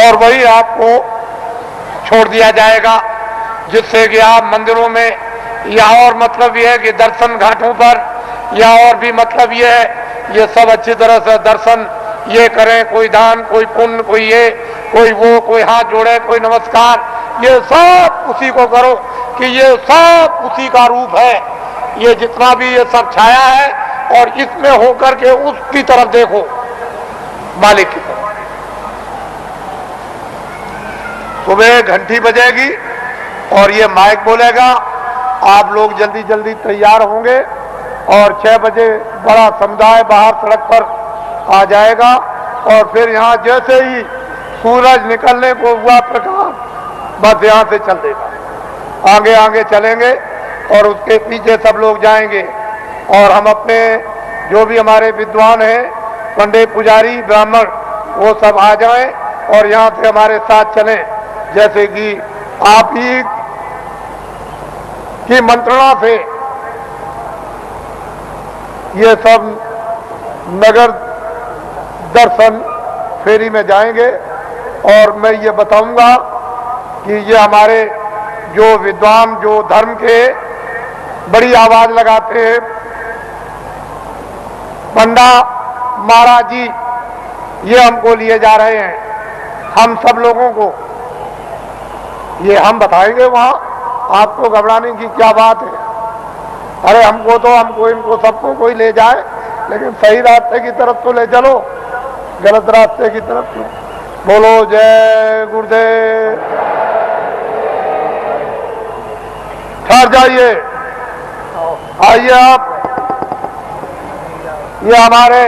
और वही आपको छोड़ दिया जाएगा, जिससे कि आप मंदिरों में या और मतलब यह है कि दर्शन घाटों पर या और भी मतलब यह है, ये सब अच्छी तरह से दर्शन ये करें। कोई दान, कोई पुण्य, कोई ये, कोई वो, कोई हाथ जोड़े, कोई नमस्कार, ये सब उसी को करो कि ये सब उसी का रूप है। ये जितना भी ये सब छाया है और इसमें होकर के उसकी तरफ देखो, मालिक की तरफ। सुबह घंटी बजेगी और ये माइक बोलेगा, आप लोग जल्दी जल्दी तैयार होंगे और 6 बजे बड़ा समुदाय बाहर सड़क पर आ जाएगा। और फिर यहाँ जैसे ही सूरज निकलने को हुआ प्रकाश, बस यहाँ से चल देगा। आगे आगे चलेंगे और उसके पीछे सब लोग जाएंगे और हम अपने जो भी हमारे विद्वान हैं, पंडित, पुजारी, ब्राह्मण, वो सब आ जाएं और यहाँ से हमारे साथ चलें। जैसे कि आप ही की मंत्रणा से ये सब नगर दर्शन फेरी में जाएंगे। और मैं ये बताऊंगा कि ये हमारे जो विद्वान, जो धर्म के बड़ी आवाज लगाते हैं, पंडा महाराज जी, ये हमको लिए जा रहे हैं। हम सब लोगों को ये हम बताएंगे वहां, आपको घबराने की क्या बात है। अरे हमको तो, हमको, इनको, सबको कोई ले जाए, लेकिन सही रास्ते की तरफ तो ले चलो, गलत रास्ते की तरफ तो। बोलो जय गुरुदेव। ठहर जाइए, आइए आप। ये हमारे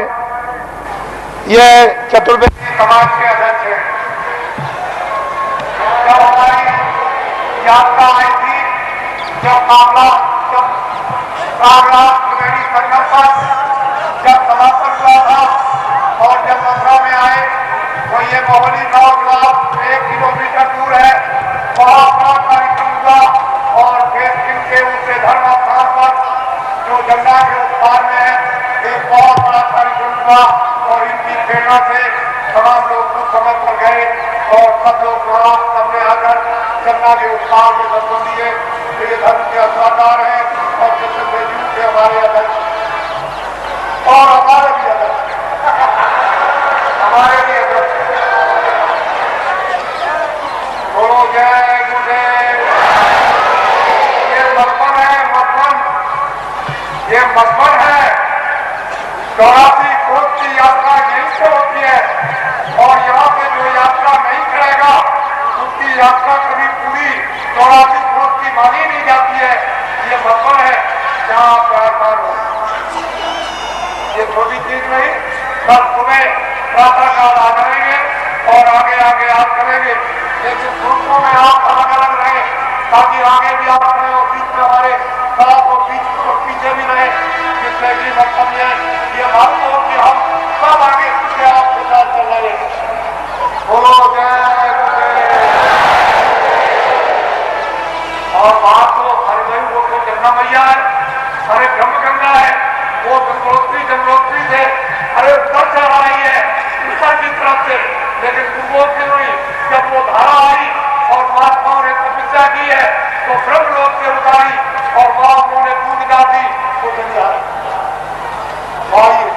ये चतुर्वेदी समाज के अध्यक्ष हैं। जब हमारी यात्रा आई थी, जब त्रिवेणी संगम पर जब समापन हुआ था और जब मथुरा में आए तो ये मोहली गांव जो 1 किलोमीटर दूर है, वहां बड़ा कार्यक्रम हुआ। और फिर इनके ऊंचे धर्म स्थान पर जो गंगा के उस पार में है, एक बहुत बड़ा कार्यक्रम हुआ और इनकी प्रेरणा से तमाम लोग कुछ समय पर गए और सब लोग वहां सबने आकर गंगा के उस पार में दर्शन दिए। ये धर्म के अवतार हैं और चतुर्वेदी के हमारे अध्यक्ष और हमारे भी अध्यक्ष, हमारे भी अध्यक्ष। बोलो जय गुरुदेव। ये मधुबन है, मधुबन, ये मधुबन है। 84 कोस की यात्रा यहीं से होती है और यहाँ से जो यात्रा नहीं करेगा उसकी यात्रा कभी पूरी 84 कोस की मानी नहीं जाती है। ये मधुबन है जहाँ आप विराजमान हो। ये छोटी चीज नहीं, कल सुबह प्रातः काल आ जाएंगे और आगे आगे आप करेंगे। लेकिन ग्रुपों में आप अलग अलग रहे ताकि आगे भी आप रहे और बीच में हमारे साथ और बीच और पीछे भी रहे, जिससे कि मतलब ये मालूम हो कि हम सब आगे पीछे आपके साथ चल रहे हैं। बोलो जय गुरुदेव। और बात तो हरिदेव वो तो गंगा मैया है, अरे ब्रह्म गंगा है, वो गंगोत्री से अरे उधर चढ़ आई है ऊपर की तरफ से। लेकिन गंगोत्री हुई, जब वो धारा आई और महात्माओं ने तपस्या की है तो ब्रह्म लोक से उतारी और मां उन्होंने दूध ना दी वो तो नहीं आ रहा।